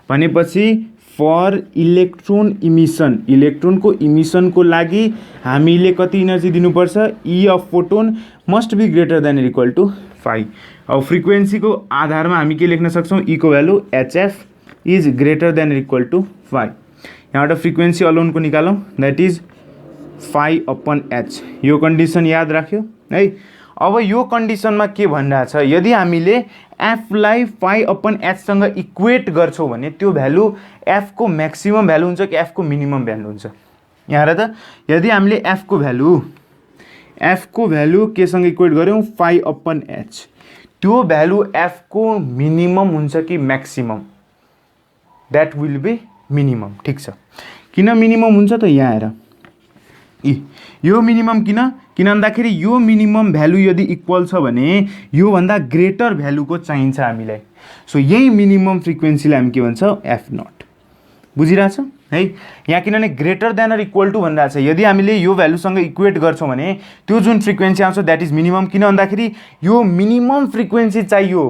भनेपछि फर इलेक्ट्रोन इमिसन, इलेक्ट्रोनको इमिसनको लागि हामीले कति इनर्जी दिनुपर्छ, E of photon must be greater than equal to phi. अब फ्रिक्वेन्सीको आधारमा हामी के लेख्न सक्छौँ, E को value HF is greater than equal to phi. यहाँबाट फ्रिक्वेन्सी अलोनको निकालौँ, that is phi upon H। यो कन्डिसन याद राख्यो है। अब यो कन्डिसनमा के भनिरहेछ, यदि हामीले एफलाई फाइ अपन एचसँग इक्वेट गर्छौँ भने त्यो भ्यालु एफको म्याक्सिमम भ्यालु हुन्छ कि एफको मिनिमम भ्यालु हुन्छ। यहाँ हेर त, यदि हामीले एफको भ्यालु केसँग इक्वेट गऱ्यौँ, फाइ अपन एच, त्यो भ्यालु एफको मिनिमम हुन्छ कि maximum, that will be minimum. ठिक छ, किन मिनिमम हुन्छ त, यहाँ हेर यो मिनिमम किन भन्दाखेरि यो मिनिमम भ्यालु यदि इक्वल छ भने योभन्दा ग्रेटर भ्यालुको चाहिन्छ हामीलाई। सो यही मिनिमम फ्रिक्वेन्सीलाई हामी के भन्छ, एफ नट। बुझिरहेछ है? यहाँ किनभने greater than or equal to भनिरहेको छ, यदि हामीले यो भ्यालुसँग इक्वेट गर्छौँ भने त्यो जुन फ्रिक्वेन्सी आउँछ द्याट इज मिनिमम। किन भन्दाखेरि यो मिनिमम फ्रिक्वेन्सी चाहियो,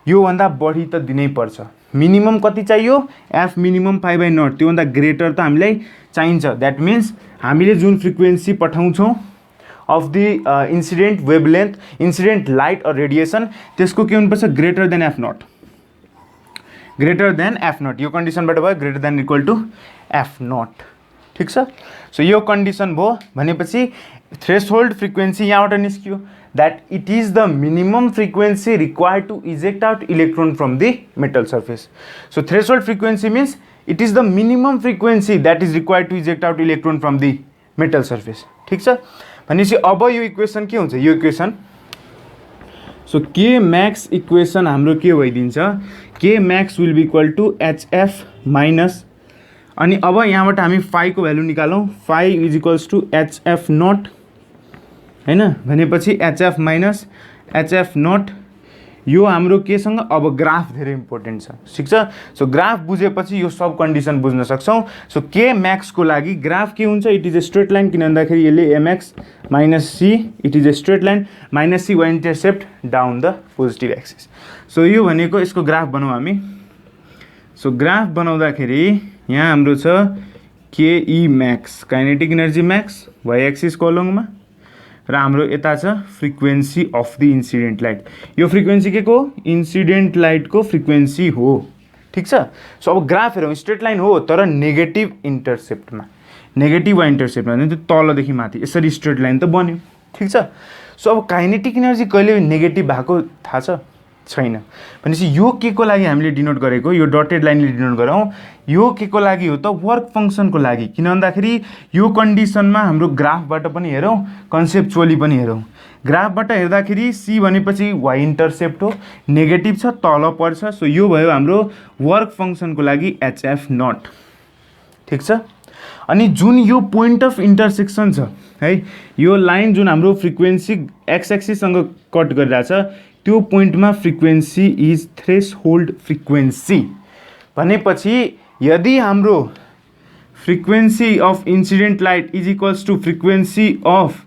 योभन्दा बढी त दिनै पर्छ। मिनिमम कति चाहियो, F minimum pi by naught, त्योभन्दा ग्रेटर त हामीलाई चाहिन्छ। द्याट मिन्स हामीले जुन फ्रिक्वेन्सी पठाउँछौँ of the incident wavelength, incident light or radiation, त्यसको के हुनुपर्छ, greater than F naught, greater than F naught. यो कन्डिसनबाट भयो greater than equal to F naught. ठिक छ। सो यो कन्डिसन भयो भनेपछि थ्रेसहोल्ड फ्रिक्वेन्सी यहाँबाट निस्कियो, that it is the minimum frequency required to eject out electron from the metal surface. So threshold frequency means it is the minimum frequency that is required to eject out electron from the metal surface. ठीक छ। भनेपछि अब यो equation के हुन्छ, यो equation, so के max equation हाम्रो के भइदिन्छ, के max will be equal to HF minus, अनि अब यहाँबाट हामी फाइको भ्यालु निकालौँ, phi is equals to HF naught हैन। भनेपछि HF माइनस HF नट, यो हाम्रो केसँग अब ग्राफ धेरै इम्पोर्टेन्ट छ। ठिक छ। सो ग्राफ बुझेपछि यो सब कन्डिसन बुझ्न सक्छौँ। सो के म्याक्सको लागि ग्राफ के हुन्छ, it is a straight line, किन भन्दाखेरि यसले MX minus C, it is a straight line, minus C Y intercept down the positive axis. So यो भनेको यसको ग्राफ बनाउँ हामी। सो ग्राफ बनाउँदाखेरि यहाँ हाम्रो छ KE max, kinetic energy max Y एक्सिसको अलोङमा, र हाम्रो यता छ frequency of the incident light. यो फ्रिक्वेन्सी के को, इन्सिडेन्ट लाइटको फ्रिक्वेन्सी हो। ठिक छ। सो अब ग्राफ हेरौँ, स्ट्रेट लाइन हो तर नेगेटिभ इन्टरसेप्टमा, नेगेटिभ वा इन्टरसेप्टमा, त्यो तलदेखि माथि यसरी स्ट्रेट लाइन त बन्यो। ठिक छ। सो अब काइनेटिक इनर्जी कहिले नेगेटिभ भएको थाहा छ, छैन। भनेपछि यो के को लागि हामीले डिनोट गरेको, यो डटेड लाइनले डिनोट गरौँ, यो के को लागि हो त, वर्क फङ्सनको लागि। किन भन्दाखेरि यो कन्डिसनमा हाम्रो ग्राफबाट पनि हेरौँ, कन्सेप्चुअली पनि हेरौँ। ग्राफबाट हेर्दाखेरि सी भनेपछि वाइ इन्टरसेप्ट हो, नेगेटिभ छ, तल पर्छ। सो यो भयो हाम्रो वर्क फङ्सनको लागि HF नट। ठिक छ। अनि जुन यो पोइन्ट अफ इन्टरसेक्सन छ है, यो लाइन जुन हाम्रो फ्रिक्वेन्सी एक्स एक्सिससँग कट गरिरहेछ त्यो पोइन्टमा फ्रिक्वेन्सी इज थ्रेसहोल्ड फ्रिक्वेन्सी भनेपछि यदि हाम्रो frequency of incident light is equals to frequency of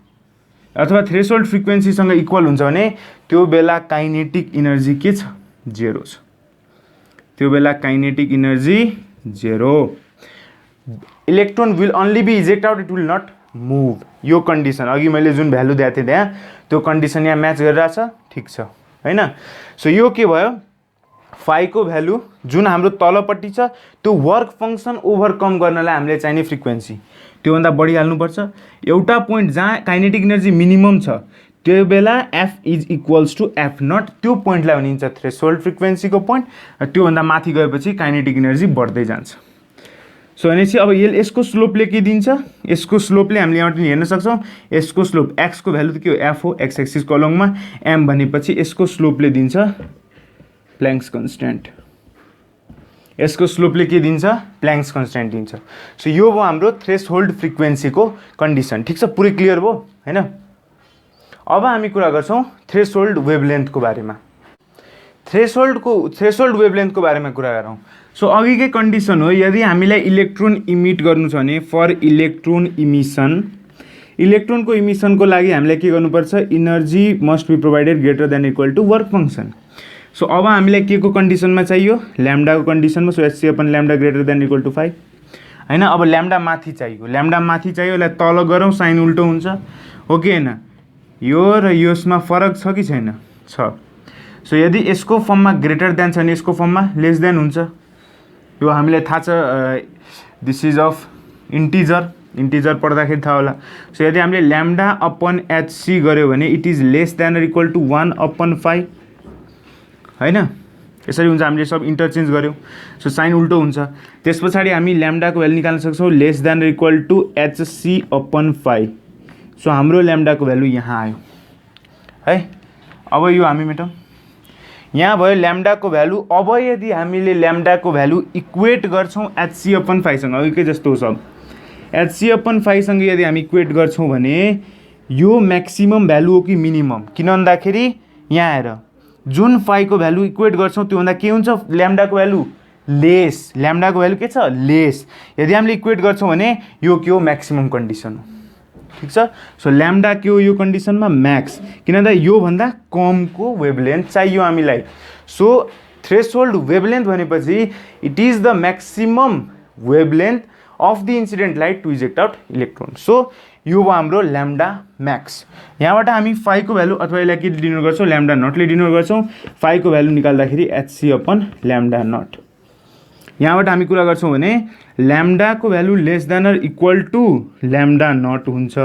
अथवा थ्रेसहोल्ड फ्रिक्वेन्सीसँग इक्वल हुन्छ भने त्यो बेला काइनेटिक इनर्जी के छ, जेरो छ। त्यो बेला kinetic energy zero. Electron will only be eject out, it will not move. यो कन्डिसन अघि मैले जुन भ्यालु दिएको थिएँ त्यहाँ त्यो कन्डिसन यहाँ म्याच गरिरहेछ, ठिक छ हैन। सो यो के भयो, फाइको भ्यालु जुन हाम्रो तलपट्टि छ त्यो वर्क फङ्सन ओभरकम गर्नलाई हामीले चाहिने फ्रिक्वेन्सी त्योभन्दा बढी हाल्नुपर्छ। एउटा पोइन्ट जहाँ काइनेटिक इनर्जी मिनिमम छ त्यो बेला F is equals to F naught, त्यो पोइन्टलाई भनिन्छ थ्रेसहोल्ड फ्रिक्वेन्सीको पोइन्ट। त्योभन्दा माथि गएपछि काइनेटिक इनर्जी बढ्दै जान्छ। सो भनेपछि अब यसको स्लोपले के दिन्छ, यसको स्लोपले हामीले यहाँबाट हेर्न सक्छौँ। यसको स्लोप एक्सको भ्यालु त के हो, एफ हो, एक्स एक्सिसको अलोङमा एम भनेपछि यसको स्लोपले दिन्छ प्ल्याङ्क्स कन्स्ट्यान्ट। यसको स्लोपले के दिन्छ, प्ल्याङ्क्स कन्स्ट्यान्ट दिन्छ। सो यो भयो हाम्रो थ्रेसहोल्ड फ्रिक्वेन्सीको कन्डिसन, ठिक छ, पुरै क्लियर भयो हैन। अब हामी कुरा गर्छौँ थ्रेसहोल्ड वेभलेन्थको बारेमा। थ्रेसहोल्ड वेभलेन्थको बारेमा कुरा गरौँ। सो अघिकै कन्डिसन हो, यदि हामीलाई इलेक्ट्रोन इमिट गर्नु छ भने फर इलेक्ट्रोन इमिसन, इलेक्ट्रोनको इमिसनको लागि हामीलाई के गर्नुपर्छ, energy must be provided greater than equal to work function. So अब हामीलाई के को कन्डिसनमा चाहियो, ल्याम्डाको कन्डिसनमा। So HC upon lambda greater than equal to 5 हैन। अब ल्याम्डा माथि चाहियो, ल्याम्डा माथि चाहियो, यसलाई तल गरौँ साइन उल्टो हुन्छ हो कि हैन। यो र यसमा फरक छ कि छैन, छ। सो यदि यसको फर्ममा ग्रेटर देन छ भने यसको फर्ममा लेस देन हुन्छ। यो हामीलाई थाहा छ, दिस इज अफ इन्टिजर पढ्दाखेरि थाहा होला। सो यदि हामीले ल्याम्डा अपन एचसी गऱ्यो भने इट इज लेस देन र इक्वल टु 1/5 हैन। यसरी हुन्छ, हामीले सब इन्टरचेन्ज गऱ्यौँ। सो साइन उल्टो हुन्छ। त्यस पछाडि हामी ल्याम्डाको भ्यालु निकाल्न सक्छौँ लेस देन र इक्वल टु HC/5। सो हाम्रो ल्याम्डाको भ्यालु यहाँ आयो है। अब यो हामी मेटौँ, यहाँ भयो ल्याम्डाको भ्यालु। अब यदि हामीले ल्याम्डाको भ्यालु इक्वेट गर्छौँ HC/5सँग, अघिकै जस्तो हो सब, HC/5सँग यदि हामी इक्वेट गर्छौँ भने यो म्याक्सिमम भ्यालु हो कि मिनिमम, किन भन्दाखेरि यहाँ आएर जुन फाइको भ्यालु इक्वेट गर्छौँ त्योभन्दा के हुन्छ, ल्याम्डाको भ्यालु लेस। ल्याम्डाको भ्यालु के छ, लेस। यदि हामीले इक्वेट गर्छौँ भने यो के हो, म्याक्सिमम कन्डिसन हो, ठिक छ। सो ल्याम्डा के हो यो कन्डिसनमा, म्याक्स, किन भन्दा योभन्दा कमको वेभलेन्थ चाहियो हामीलाई। सो थ्रेसहोल्ड वेभलेन्थ भनेपछि it is the maximum wavelength of the incident light to eject out electron. So यो भयो हाम्रो ल्याम्डा म्याक्स। यहाँबाट हामी फाइको भ्यालु अथवा यसलाई के डिनोट गर्छौँ, ल्याम्डा नटले डिनोट गर्छौँ। फाइको भ्यालु निकाल्दाखेरि HC/ल्याम्डा नट। यहाँबाट हामी कुरा गर्छौँ भने ल्याम्डाको भ्यालु लेस देन र इक्वल टु ल्याम्डा नट हुन्छ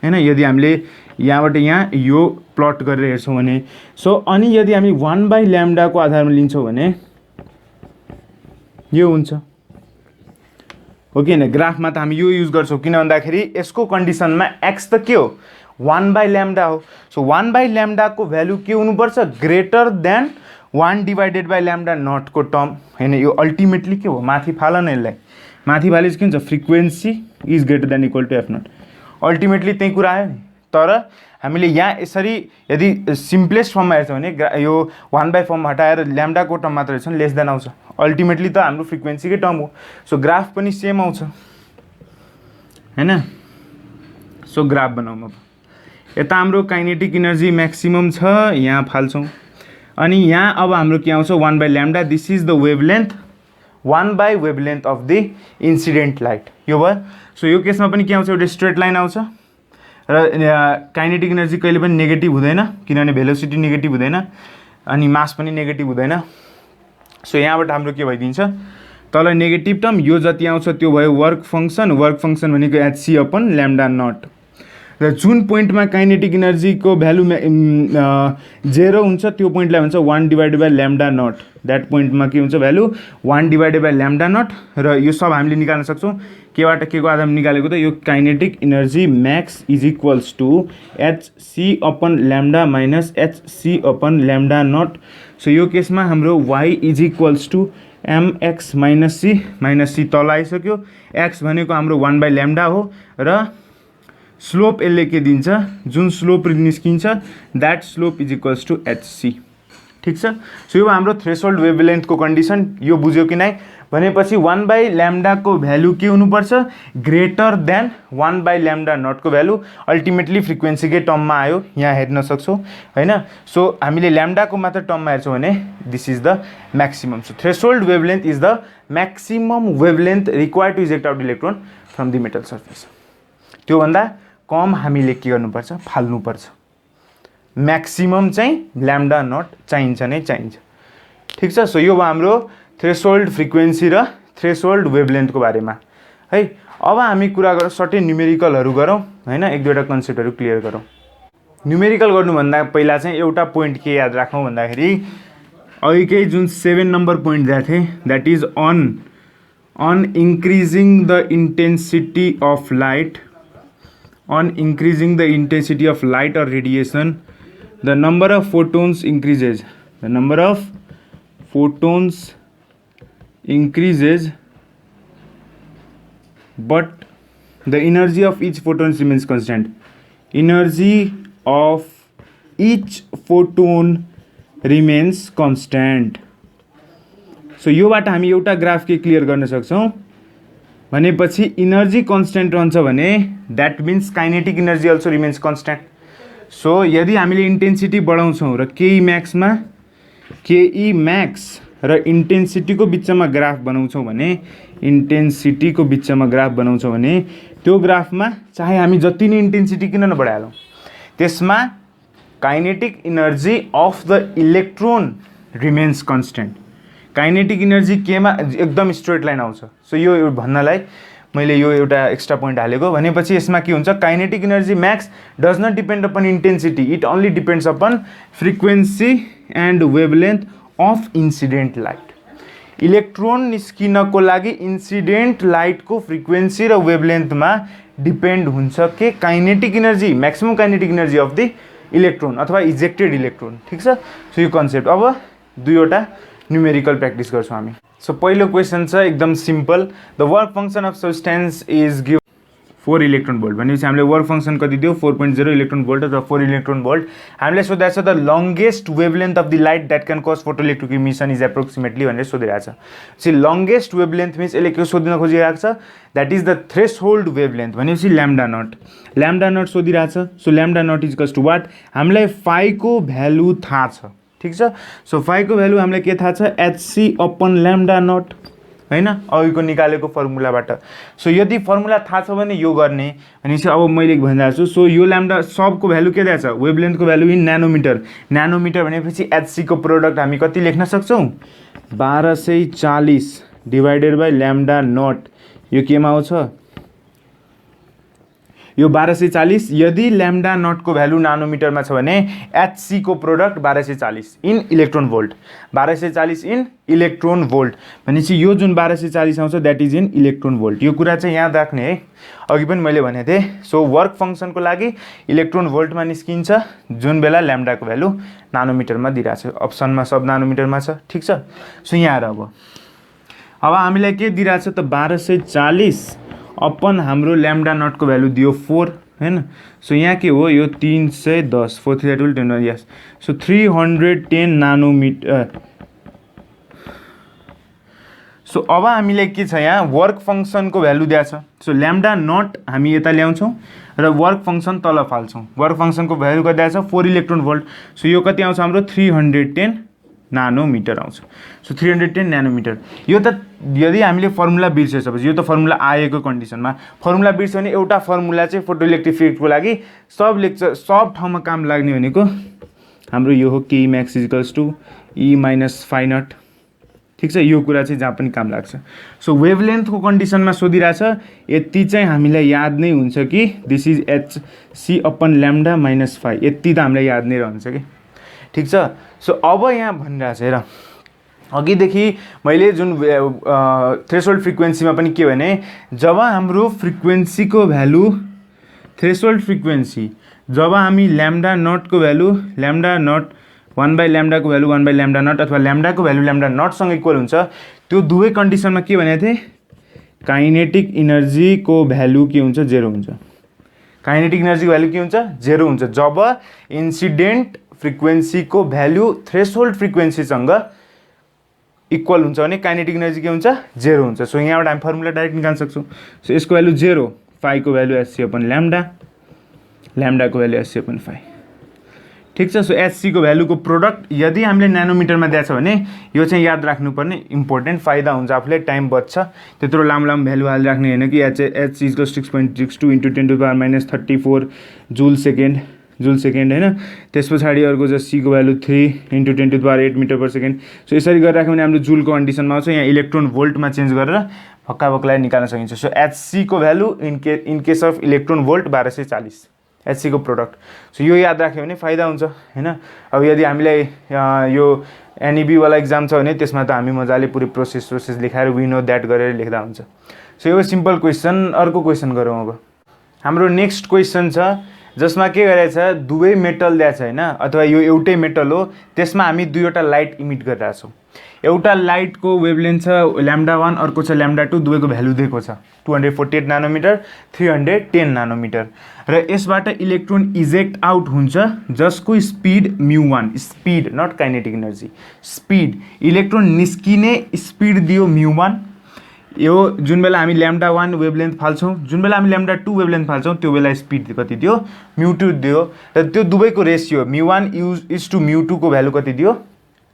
हैन। यदि हामीले यहाँबाट यहाँ यो प्लट गरेर हेर्छौँ भने। सो अनि यदि हामी 1/ल्याम्डाको आधारमा लिन्छौँ भने यो हुन्छ हो कि हैन। ग्राफमा त हामी यो युज गर्छौँ, किन भन्दाखेरि यसको कन्डिसनमा एक्स त के हो, 1/ल्याम्डा हो। सो 1/ल्याम्डाको भ्यालु के हुनुपर्छ, ग्रेटर देन 1/ल्याम्डा नटको टर्म हैन। यो अल्टिमेटली के हो, माथि फाल न यसलाई, माथि फाले के हुन्छ, frequency is greater than equal to F naught. Ultimately त्यही कुरा आयो नि। तर हामीले यहाँ यसरी यदि सिम्पलेस्ट फर्ममा हेर्छौँ भने यो 1/फर्म हटाएर ल्याम्डाको टर्म मात्र हेर्छौँ लेस देन आउँछ। अल्टिमेटली त हाम्रो फ्रिक्वेन्सीकै टर्म हो। सो ग्राफ पनि सेम आउँछ हैन। सो ग्राफ बनाउँ। अब यता हाम्रो काइनेटिक इनर्जी म्याक्सिमम छ, यहाँ फाल्छौँ। अनि यहाँ अब हाम्रो के आउँछ, 1/ल्याम्डा। दिस इज द वेभलेन्थ, 1/वेभलेन्थ अफ द इन्सिडेन्ट लाइट। यो भयो। सो यो केसमा पनि के आउँछ, एउटा स्ट्रेट लाइन आउँछ र काइनेटिक इनर्जी कहिले पनि नेगेटिभ हुँदैन, किनभने भेलोसिटी नेगेटिभ हुँदैन अनि मास पनि नेगेटिभ हुँदैन। सो यहाँबाट हाम्रो के भइदिन्छ, तल नेगेटिभ टर्म, यो जति आउँछ त्यो भयो वर्क फङ्सन। वर्क फङ्सन भनेको HC/ल्याम्डा नट र जुन पोइन्टमा काइनेटिक इनर्जीको भ्यालु 0 हुन्छ त्यो पोइन्टलाई भन्छ 1/λ0। द्याट पोइन्टमा के हुन्छ भ्यालु 1/λ0 र यो सब हामीले निकाल्न सक्छौँ केबाट के को आधारमा निकालेको त यो kinetic energy max is equals to hc/λ minus hc/λ0। So यो केसमा हाम्रो y is equals to mx minus C तल आइसक्यो। x भनेको हाम्रो 1/λ हो र स्लोप यसले के दिन्छ जुन स्लोप निस्किन्छ that slope is equals to hc। ठिक छ। सो यो हाम्रो थ्रेसोल्ड वेभलेन्थको कन्डिसन यो बुझ्यो कि नै भनेपछि 1/λ को भ्यालु के हुनुपर्छ ग्रेटर देन 1/λ0 को भ्यालु अल्टिमेटली फ्रिक्वेन्सीकै टर्ममा आयो यहाँ हेर्न सक्छौँ हैन। सो हामीले ल्याम्डाको मात्र टर्ममा हेर्छौँ भने this is the maximum. So threshold wavelength is the maximum wavelength required to eject out electron from the metal surface. त्योभन्दा कम हामीले के गर्नुपर्छ फाल्नुपर्छ। म्याक्सिमम चाहिँ λ0 चाहिन्छ नै चाहिन्छ। ठिक छ। सो यो भयो हाम्रो थ्रेसोल्ड फ्रिक्वेन्सी र थ्रेसोल्ड वेभलेन्थको बारेमा है। अब हामी कुरा गरौँ सर्टेन न्युमेरिकलहरू गरौँ हैन, एक दुईवटा कन्सेप्टहरू क्लियर गरौँ। न्युमेरिकल गर्नुभन्दा पहिला चाहिँ एउटा पोइन्ट के याद राखौँ भन्दाखेरि अघिकै जुन 7 नम्बर पोइन्ट दिएको थिएँ that is on increasing the intensity of light on increasing the intensity of light or radiation the number of photons increases, the number of photons increases but the energy of each photon remains constant. Energy of each photon remains constant. so योबाट हामी एउटा graph के clear गर्न सक्छौँ भनेपछि energy constant रहन्छ भने that means kinetic energy also remains constant. So यदि हामीले इन्टेन्सिटी बढाउँछौँ र केई म्याक्स र इन्टेन्सिटीको बिचमा ग्राफ बनाउँछौँ भने त्यो ग्राफमा चाहे हामी जति नै इन्टेन्सिटी किन नबढाइहालौँ त्यसमा kinetic energy of the electron remains constant. Kinetic energy केमा एकदम स्ट्रेट लाइन आउँछ। सो यो भन्नलाई मैले यो एउटा एक्स्ट्रा पोइन्ट हालेको भनेपछि यसमा के हुन्छ kinetic energy max does not depend upon intensity, it only depends upon frequency and wavelength of incident light. Electron निस्किनको लागि इन्सिडेन्ट लाइटको फ्रिक्वेन्सी र वेभलेन्थमा डिपेन्ड हुन्छ के kinetic energy maximum kinetic energy of the electron अथवा इजेक्टेड इलेक्ट्रोन। ठिक छ। सो यो कन्सेप्ट अब दुईवटा न्युमेरिकल प्र्याक्टिस गर्छौँ हामी। सो पहिलो क्वेसन छ एकदम simple the work function of substance is give 4 electron volt भनेपछि हामीले वर्क फङ्सन कति दियो 4.0 इलेक्ट्रोन भोल्ट अथवा 4 इलेक्ट्रोन भोल्ट। हामीले सोधेको छ the longest wavelength of the light that can cause photo electric emission is approximately भनेर सोधिरहेको छ। सी लङ्गेस्ट वेभलेन्थ मिन्स यसले के सोध्न खोजिरहेको छ that is the threshold wavelength भनेपछि λ0 सोधिरहेको छ। So λ0 is equals to what हामीलाई फाइको भ्यालु थाहा छ। ठिक छ। सो फाइको भ्यालु हामीलाई के थाहा छ hc/λ0 हैन अघिको निकालेको फर्मुलाबाट। सो यदि फर्मुला थाहा छ भने यो गर्ने भनेपछि अब मैले भनिरहेको छु। सो यो ल्याम्डा सबको भ्यालु के दिएको छ वेभलेन्थको भ्यालु इन न्यानोमिटर भनेपछि hc को प्रोडक्ट हामी कति लेख्न सक्छौँ 1240 डिभाइडेड बाई λ0 यो केमा आउँछ यो 1240 यदि λ0 को भ्यालु नानोमिटरमा छ भने hc को product 1240 in electron volt 1240 in electron volt भनेपछि यो जुन 1240 आउँछ that is in electron volt. यो कुरा चाहिँ याद राख्ने है अघि पनि मैले भनेको थिएँ। सो वर्क फङ्सनको लागि इलेक्ट्रोन भोल्टमा निस्किन्छ जुन बेला ल्याम्डाको भ्यालु नानोमिटरमा दिइरहेको छ अप्सनमा सब नानोमिटरमा छ। ठिक छ। सो यहाँ अब हामीलाई के दिइरहेको छ त 1240 अपन हाम्रो λ0 को भ्यालु दियो 4 हैन। सो यहाँ के हो यो 310 4 3 10 यस। So 310 nanometre. सो अब हामीले के छ यहाँ वर्क फङ्सनको भ्यालु दिएको छ। सो λ0 हामी यता ल्याउँछौँ र वर्क फङ्सन तल फाल्छौँ। वर्क फङ्सनको भ्यालु कति आएको छ 4 इलेक्ट्रोन भोल्ट। सो यो कति आउँछ हाम्रो 310 नानोमिटर आउँछ। सो 310 नानोमिटर यो त यदि हामीले फर्मुला बिर्सेपछि यो त फर्मुला आएको कन्डिसनमा फर्मुला बिर्स्यो भने एउटा फर्मुला चाहिँ फोटो इलेक्ट्रिक इफेक्टको लागि सब ठाउँमा काम लाग्ने भनेको हाम्रो यो हो के max is equals to E minus phi naught ठिक छ, यो कुरा चाहिँ जहाँ पनि काम लाग्छ। सो वेभलेन्थको कन्डिसनमा सोधिरहेछ, यति चाहिँ हामीलाई याद नै हुन्छ कि दिस इज hc/λ - 5, यति त हामीलाई याद नै रहन्छ कि। ठिक छ। सो अब यहाँ भनिरहेछ, हेर अघिदेखि मैले जुन थ्रेसोल्ड फ्रिक्वेन्सीमा पनि के भने, जब हाम्रो फ्रिक्वेन्सीको भ्यालु थ्रेसोल्ड फ्रिक्वेन्सी, जब हामी ल्याम्डा नटको भ्यालु ल्याम्डा नट 1/λको भ्यालु 1/λ0 अथवा ल्याम्डाको भ्यालु λ0सँग इक्वल हुन्छ, त्यो दुवै कन्डिसनमा के भनेको थिएँ, काइनेटिक इनर्जीको भ्यालु के हुन्छ, 0 हुन्छ। काइनेटिक इनर्जीको भ्यालु के हुन्छ, 0 हुन्छ। जब इन्सिडेन्ट फ्रिक्वेन्सीको भ्यालु थ्रेसोल्ड फ्रिक्वेन्सीसँग इक्वल हुन्छ भने काइनेटिक इनर्जी के हुन्छ, 0 हुन्छ। सो यहाँबाट हामी फर्मुला डाइरेक्ट निकाल्न सक्छौँ। सो यसको भ्यालु 0, फाइको भ्यालु hc/λ, ल्याम्डाको भ्यालु hc/5। ठिक छ। सो hc को भ्यालुको प्रोडक्ट यदि हामीले न्यानोमिटरमा दिएछ भने यो चाहिँ याद राख्नुपर्ने इम्पोर्टेन्ट, फाइदा हुन्छ, आफूले टाइम बच्छ। त्यत्रो लामो लामो भ्यालु हालिराख्ने होइन कि h = 6.62 × 10⁻³ जुल सेकेन्ड होइन। त्यस पछाडि अर्को चाहिँ c को भ्यालु 3 × 10⁸ मिटर/सेकेन्ड। सो यसरी गरेर राख्यो भने हाम्रो जुलको कन्डिसनमा आउँछ। यहाँ इलेक्ट्रोन भोल्टमा चेन्ज गरेर भक्काभक्कलाई निकाल्न सकिन्छ। सो hc को value in case of electron volt 1240 hc को प्रोडक्ट। सो यो याद राख्यो भने फाइदा हुन्छ होइन। अब यदि हामीलाई यो एनईबी वाला एक्जाम छ भने त्यसमा त हामी मजाले पुरै प्रोसेस लेखाएर वी नो द्याट गरेर लेख्दा हुन्छ। सो यो सिम्पल क्वेसन। अर्को क्वेसन गरौँ। अब हाम्रो नेक्स्ट क्वेसन छ जसमा के गरेछ, दुवै मेटल दिएछ होइन, अथवा यो एउटै मेटल हो, त्यसमा हामी दुईवटा लाइट इमिट गरिरहेछौँ। एउटा लाइटको वेभलेन्थ छ λ1, अर्को छ λ2, दुवैको भ्यालु दिएको छ 248 नानोमिटर 310 नानोमिटर, र यसबाट इलेक्ट्रोन इजेक्ट आउट हुन्छ जसको speed μ1, speed not kinetic energy, speed, electron निस्किने स्पिड दियो μ1। यो जुन बेला हामी λ1 वेभलेन्थ फाल्छौँ, जुन बेला हामी λ2 वेभलेन्थ फाल्छौँ, त्यो बेला स्पिड कति दियो, μ2 दियो, र त्यो दुवैको रेसियो μ1 = μ2 को भ्यालु कति दियो,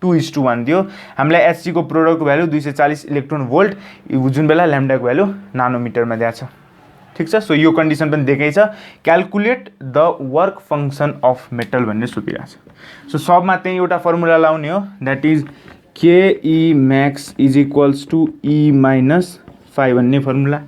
2:1 दियो। हामीलाई hc को प्रोडक्टको भ्यालु 240 इलेक्ट्रोन भोल्ट, जुन बेला ल्याम्डाको भ्यालु नानोमिटरमा दिएको छ। ठिक छ। सो यो कन्डिसन पनि दिएकै छ। Calculate the work function of metal भन्ने सोधिरहेको छ। सो सबमा त्यही एउटा फर्मुला लाउने हो, that is ke max = E - 5 भन्ने फर्मुला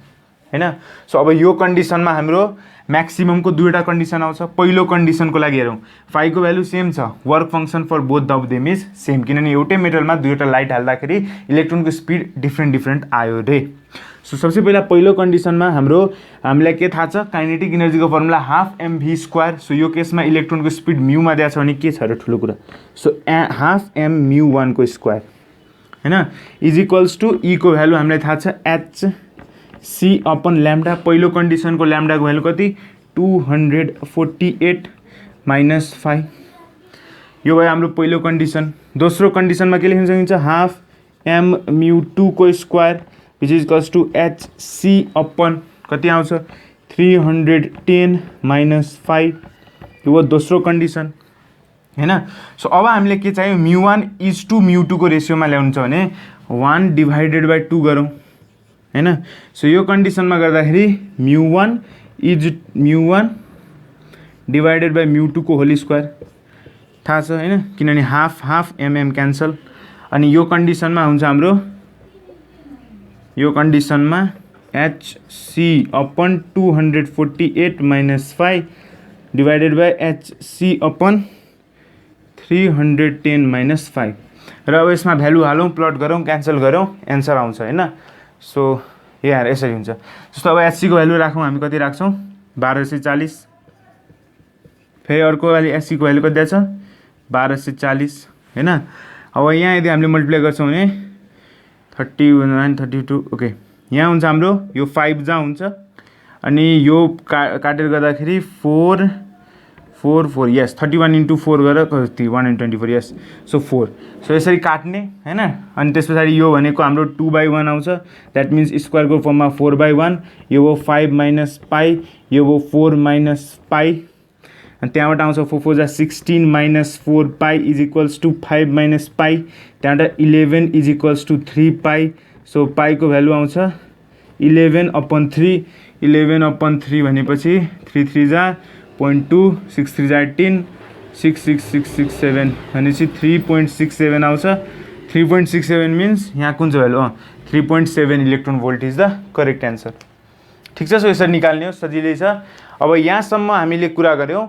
होइन। सो अब यो कन्डिसनमा हाम्रो म्याक्सिममको दुईवटा कन्डिसन आउँछ। पहिलो कन्डिसनको लागि हेरौँ, फाइको भ्यालु सेम छ, work function for both of them is same, किनभने एउटै मेटलमा दुईवटा लाइट हाल्दाखेरि इलेक्ट्रोनको स्पिड डिफ्रेन्ट आयो रे। सो सबसे पहिला पहिलो कन्डिसनमा हामीलाई के थाहा छ, काइनेटिक इनर्जीको फर्मुला 12mv²। सो यो केसमा इलेक्ट्रोनको स्पिड म्यूमा दिएको छ भने के छ र ठुलो कुरा, सो 12m μ1 को स्क्वायर होइन = E को भ्यालु हामीलाई थाहा छ hc/λ। पहिलो कन्डिसनको ल्याम्डाको भ्यालु कति, 248 - 5। यो भयो हाम्रो पहिलो कन्डिसन। दोस्रो कन्डिसनमा के लेख्न सकिन्छ, 12m μ2 को square which is equals to hc/ कति आउँछ, 310 - 5। यो हो दोस्रो कन्डिसन होइन। सो अब हामीले के चाहियो, μ1 = μ2 को रेसियोमा ल्याउनु छ भने 1/2 गरौँ होइन। सो यो कन्डिसनमा गर्दाखेरि μ1 / μ2 को होल स्क्वायर थाहा छ होइन, किनभने हाफ mm क्यान्सल। अनि यो कन्डिसनमा हुन्छ हाम्रो, यो कन्डिसनमा hc/248 - 5 hc/310 - 5। र अब यसमा भ्यालु हालौँ, प्लट गरौँ, क्यान्सल गरौँ, एन्सर आउँछ होइन। सो यहाँ यसरी हुन्छ। जस्तो अब hc को भ्यालु राखौँ, हामी कति राख्छौँ, 1240। फेरि अर्को वाली hc को भ्यालु कति दिएको छ, 1240 होइन। अब यहाँ यदि हामीले मल्टिप्लाई गर्छौँ भने 39 32 ओके, यहाँ हुन्छ हाम्रो यो 5 जहाँ हुन्छ, अनि यो काटेर गर्दाखेरि 4 4 4 यस 31 × 4 गरेर कति 124 यस। सो 4। सो यसरी काट्ने होइन। अनि त्यस पछाडि यो भनेको हाम्रो 2/1 आउँछ, द्याट मिन्स स्क्वायरको फर्ममा 4/1। यो हो 5 - पाई, यो हो 4 - पाई, अनि त्यहाँबाट आउँछ 4 4 जा 16 - 4 पाई = 5 - पाई, त्यहाँबाट 11 = 3 पाई। सो पाईको भ्यालु आउँछ 11/3। 11/3 भनेपछि 3 3 जा 0.2, 6 3 जा 18, 6 6 6 6 7 भनेपछि 3.67 आउँछ। 3.67 मिन्स यहाँ कुन चाहिँ value 3.7 electron volt is the correct answer. ठिक छ, सो यसरी निकाल्ने हो, सजिलै छ। अब यहाँसम्म हामीले कुरा गऱ्यौँ,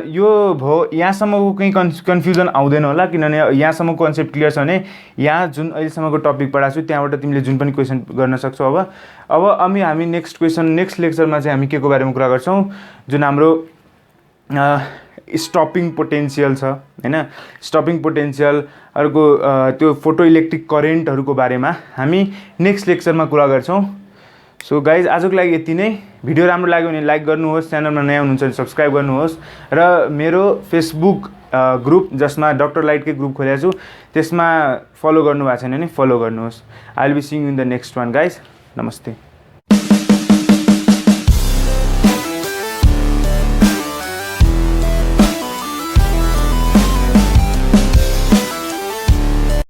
यो भयो, यहाँसम्मको कहीँ कन्फ्युजन आउँदैन होला, किनभने यहाँसम्मको कन्सेप्ट क्लियर छ भने यहाँ जुन अहिलेसम्मको टपिक पढाएको छु त्यहाँबाट तिमीले जुन पनि क्वेसन गर्न सक्छौ। अब हामी नेक्स्ट क्वेसन, नेक्स्ट लेक्चरमा चाहिँ हामी के को बारेमा कुरा गर्छौँ, जुन हाम्रो स्टपिङ पोटेन्सियल छ हैन, स्टपिङ पोटेन्सियल, अर्को त्यो फोटो इलेक्ट्रिक करेन्टहरूको बारेमा हामी नेक्स्ट लेक्चरमा कुरा गर्छौँ। सो गाइज आजको लागि यति नै। भिडियो राम्रो लाग्यो भने लाइक गर्नुहोस्, च्यानलमा नयाँ हुनुहुन्छ भने सब्सक्राइब गर्नुहोस्, र मेरो फेसबुक ग्रुप जसमा डक्टर लाइटकै ग्रुप खोलेको छु त्यसमा फलो गर्नुभएको छैन भने फलो गर्नुहोस्। I will be seeing in the next one guys. नमस्ते।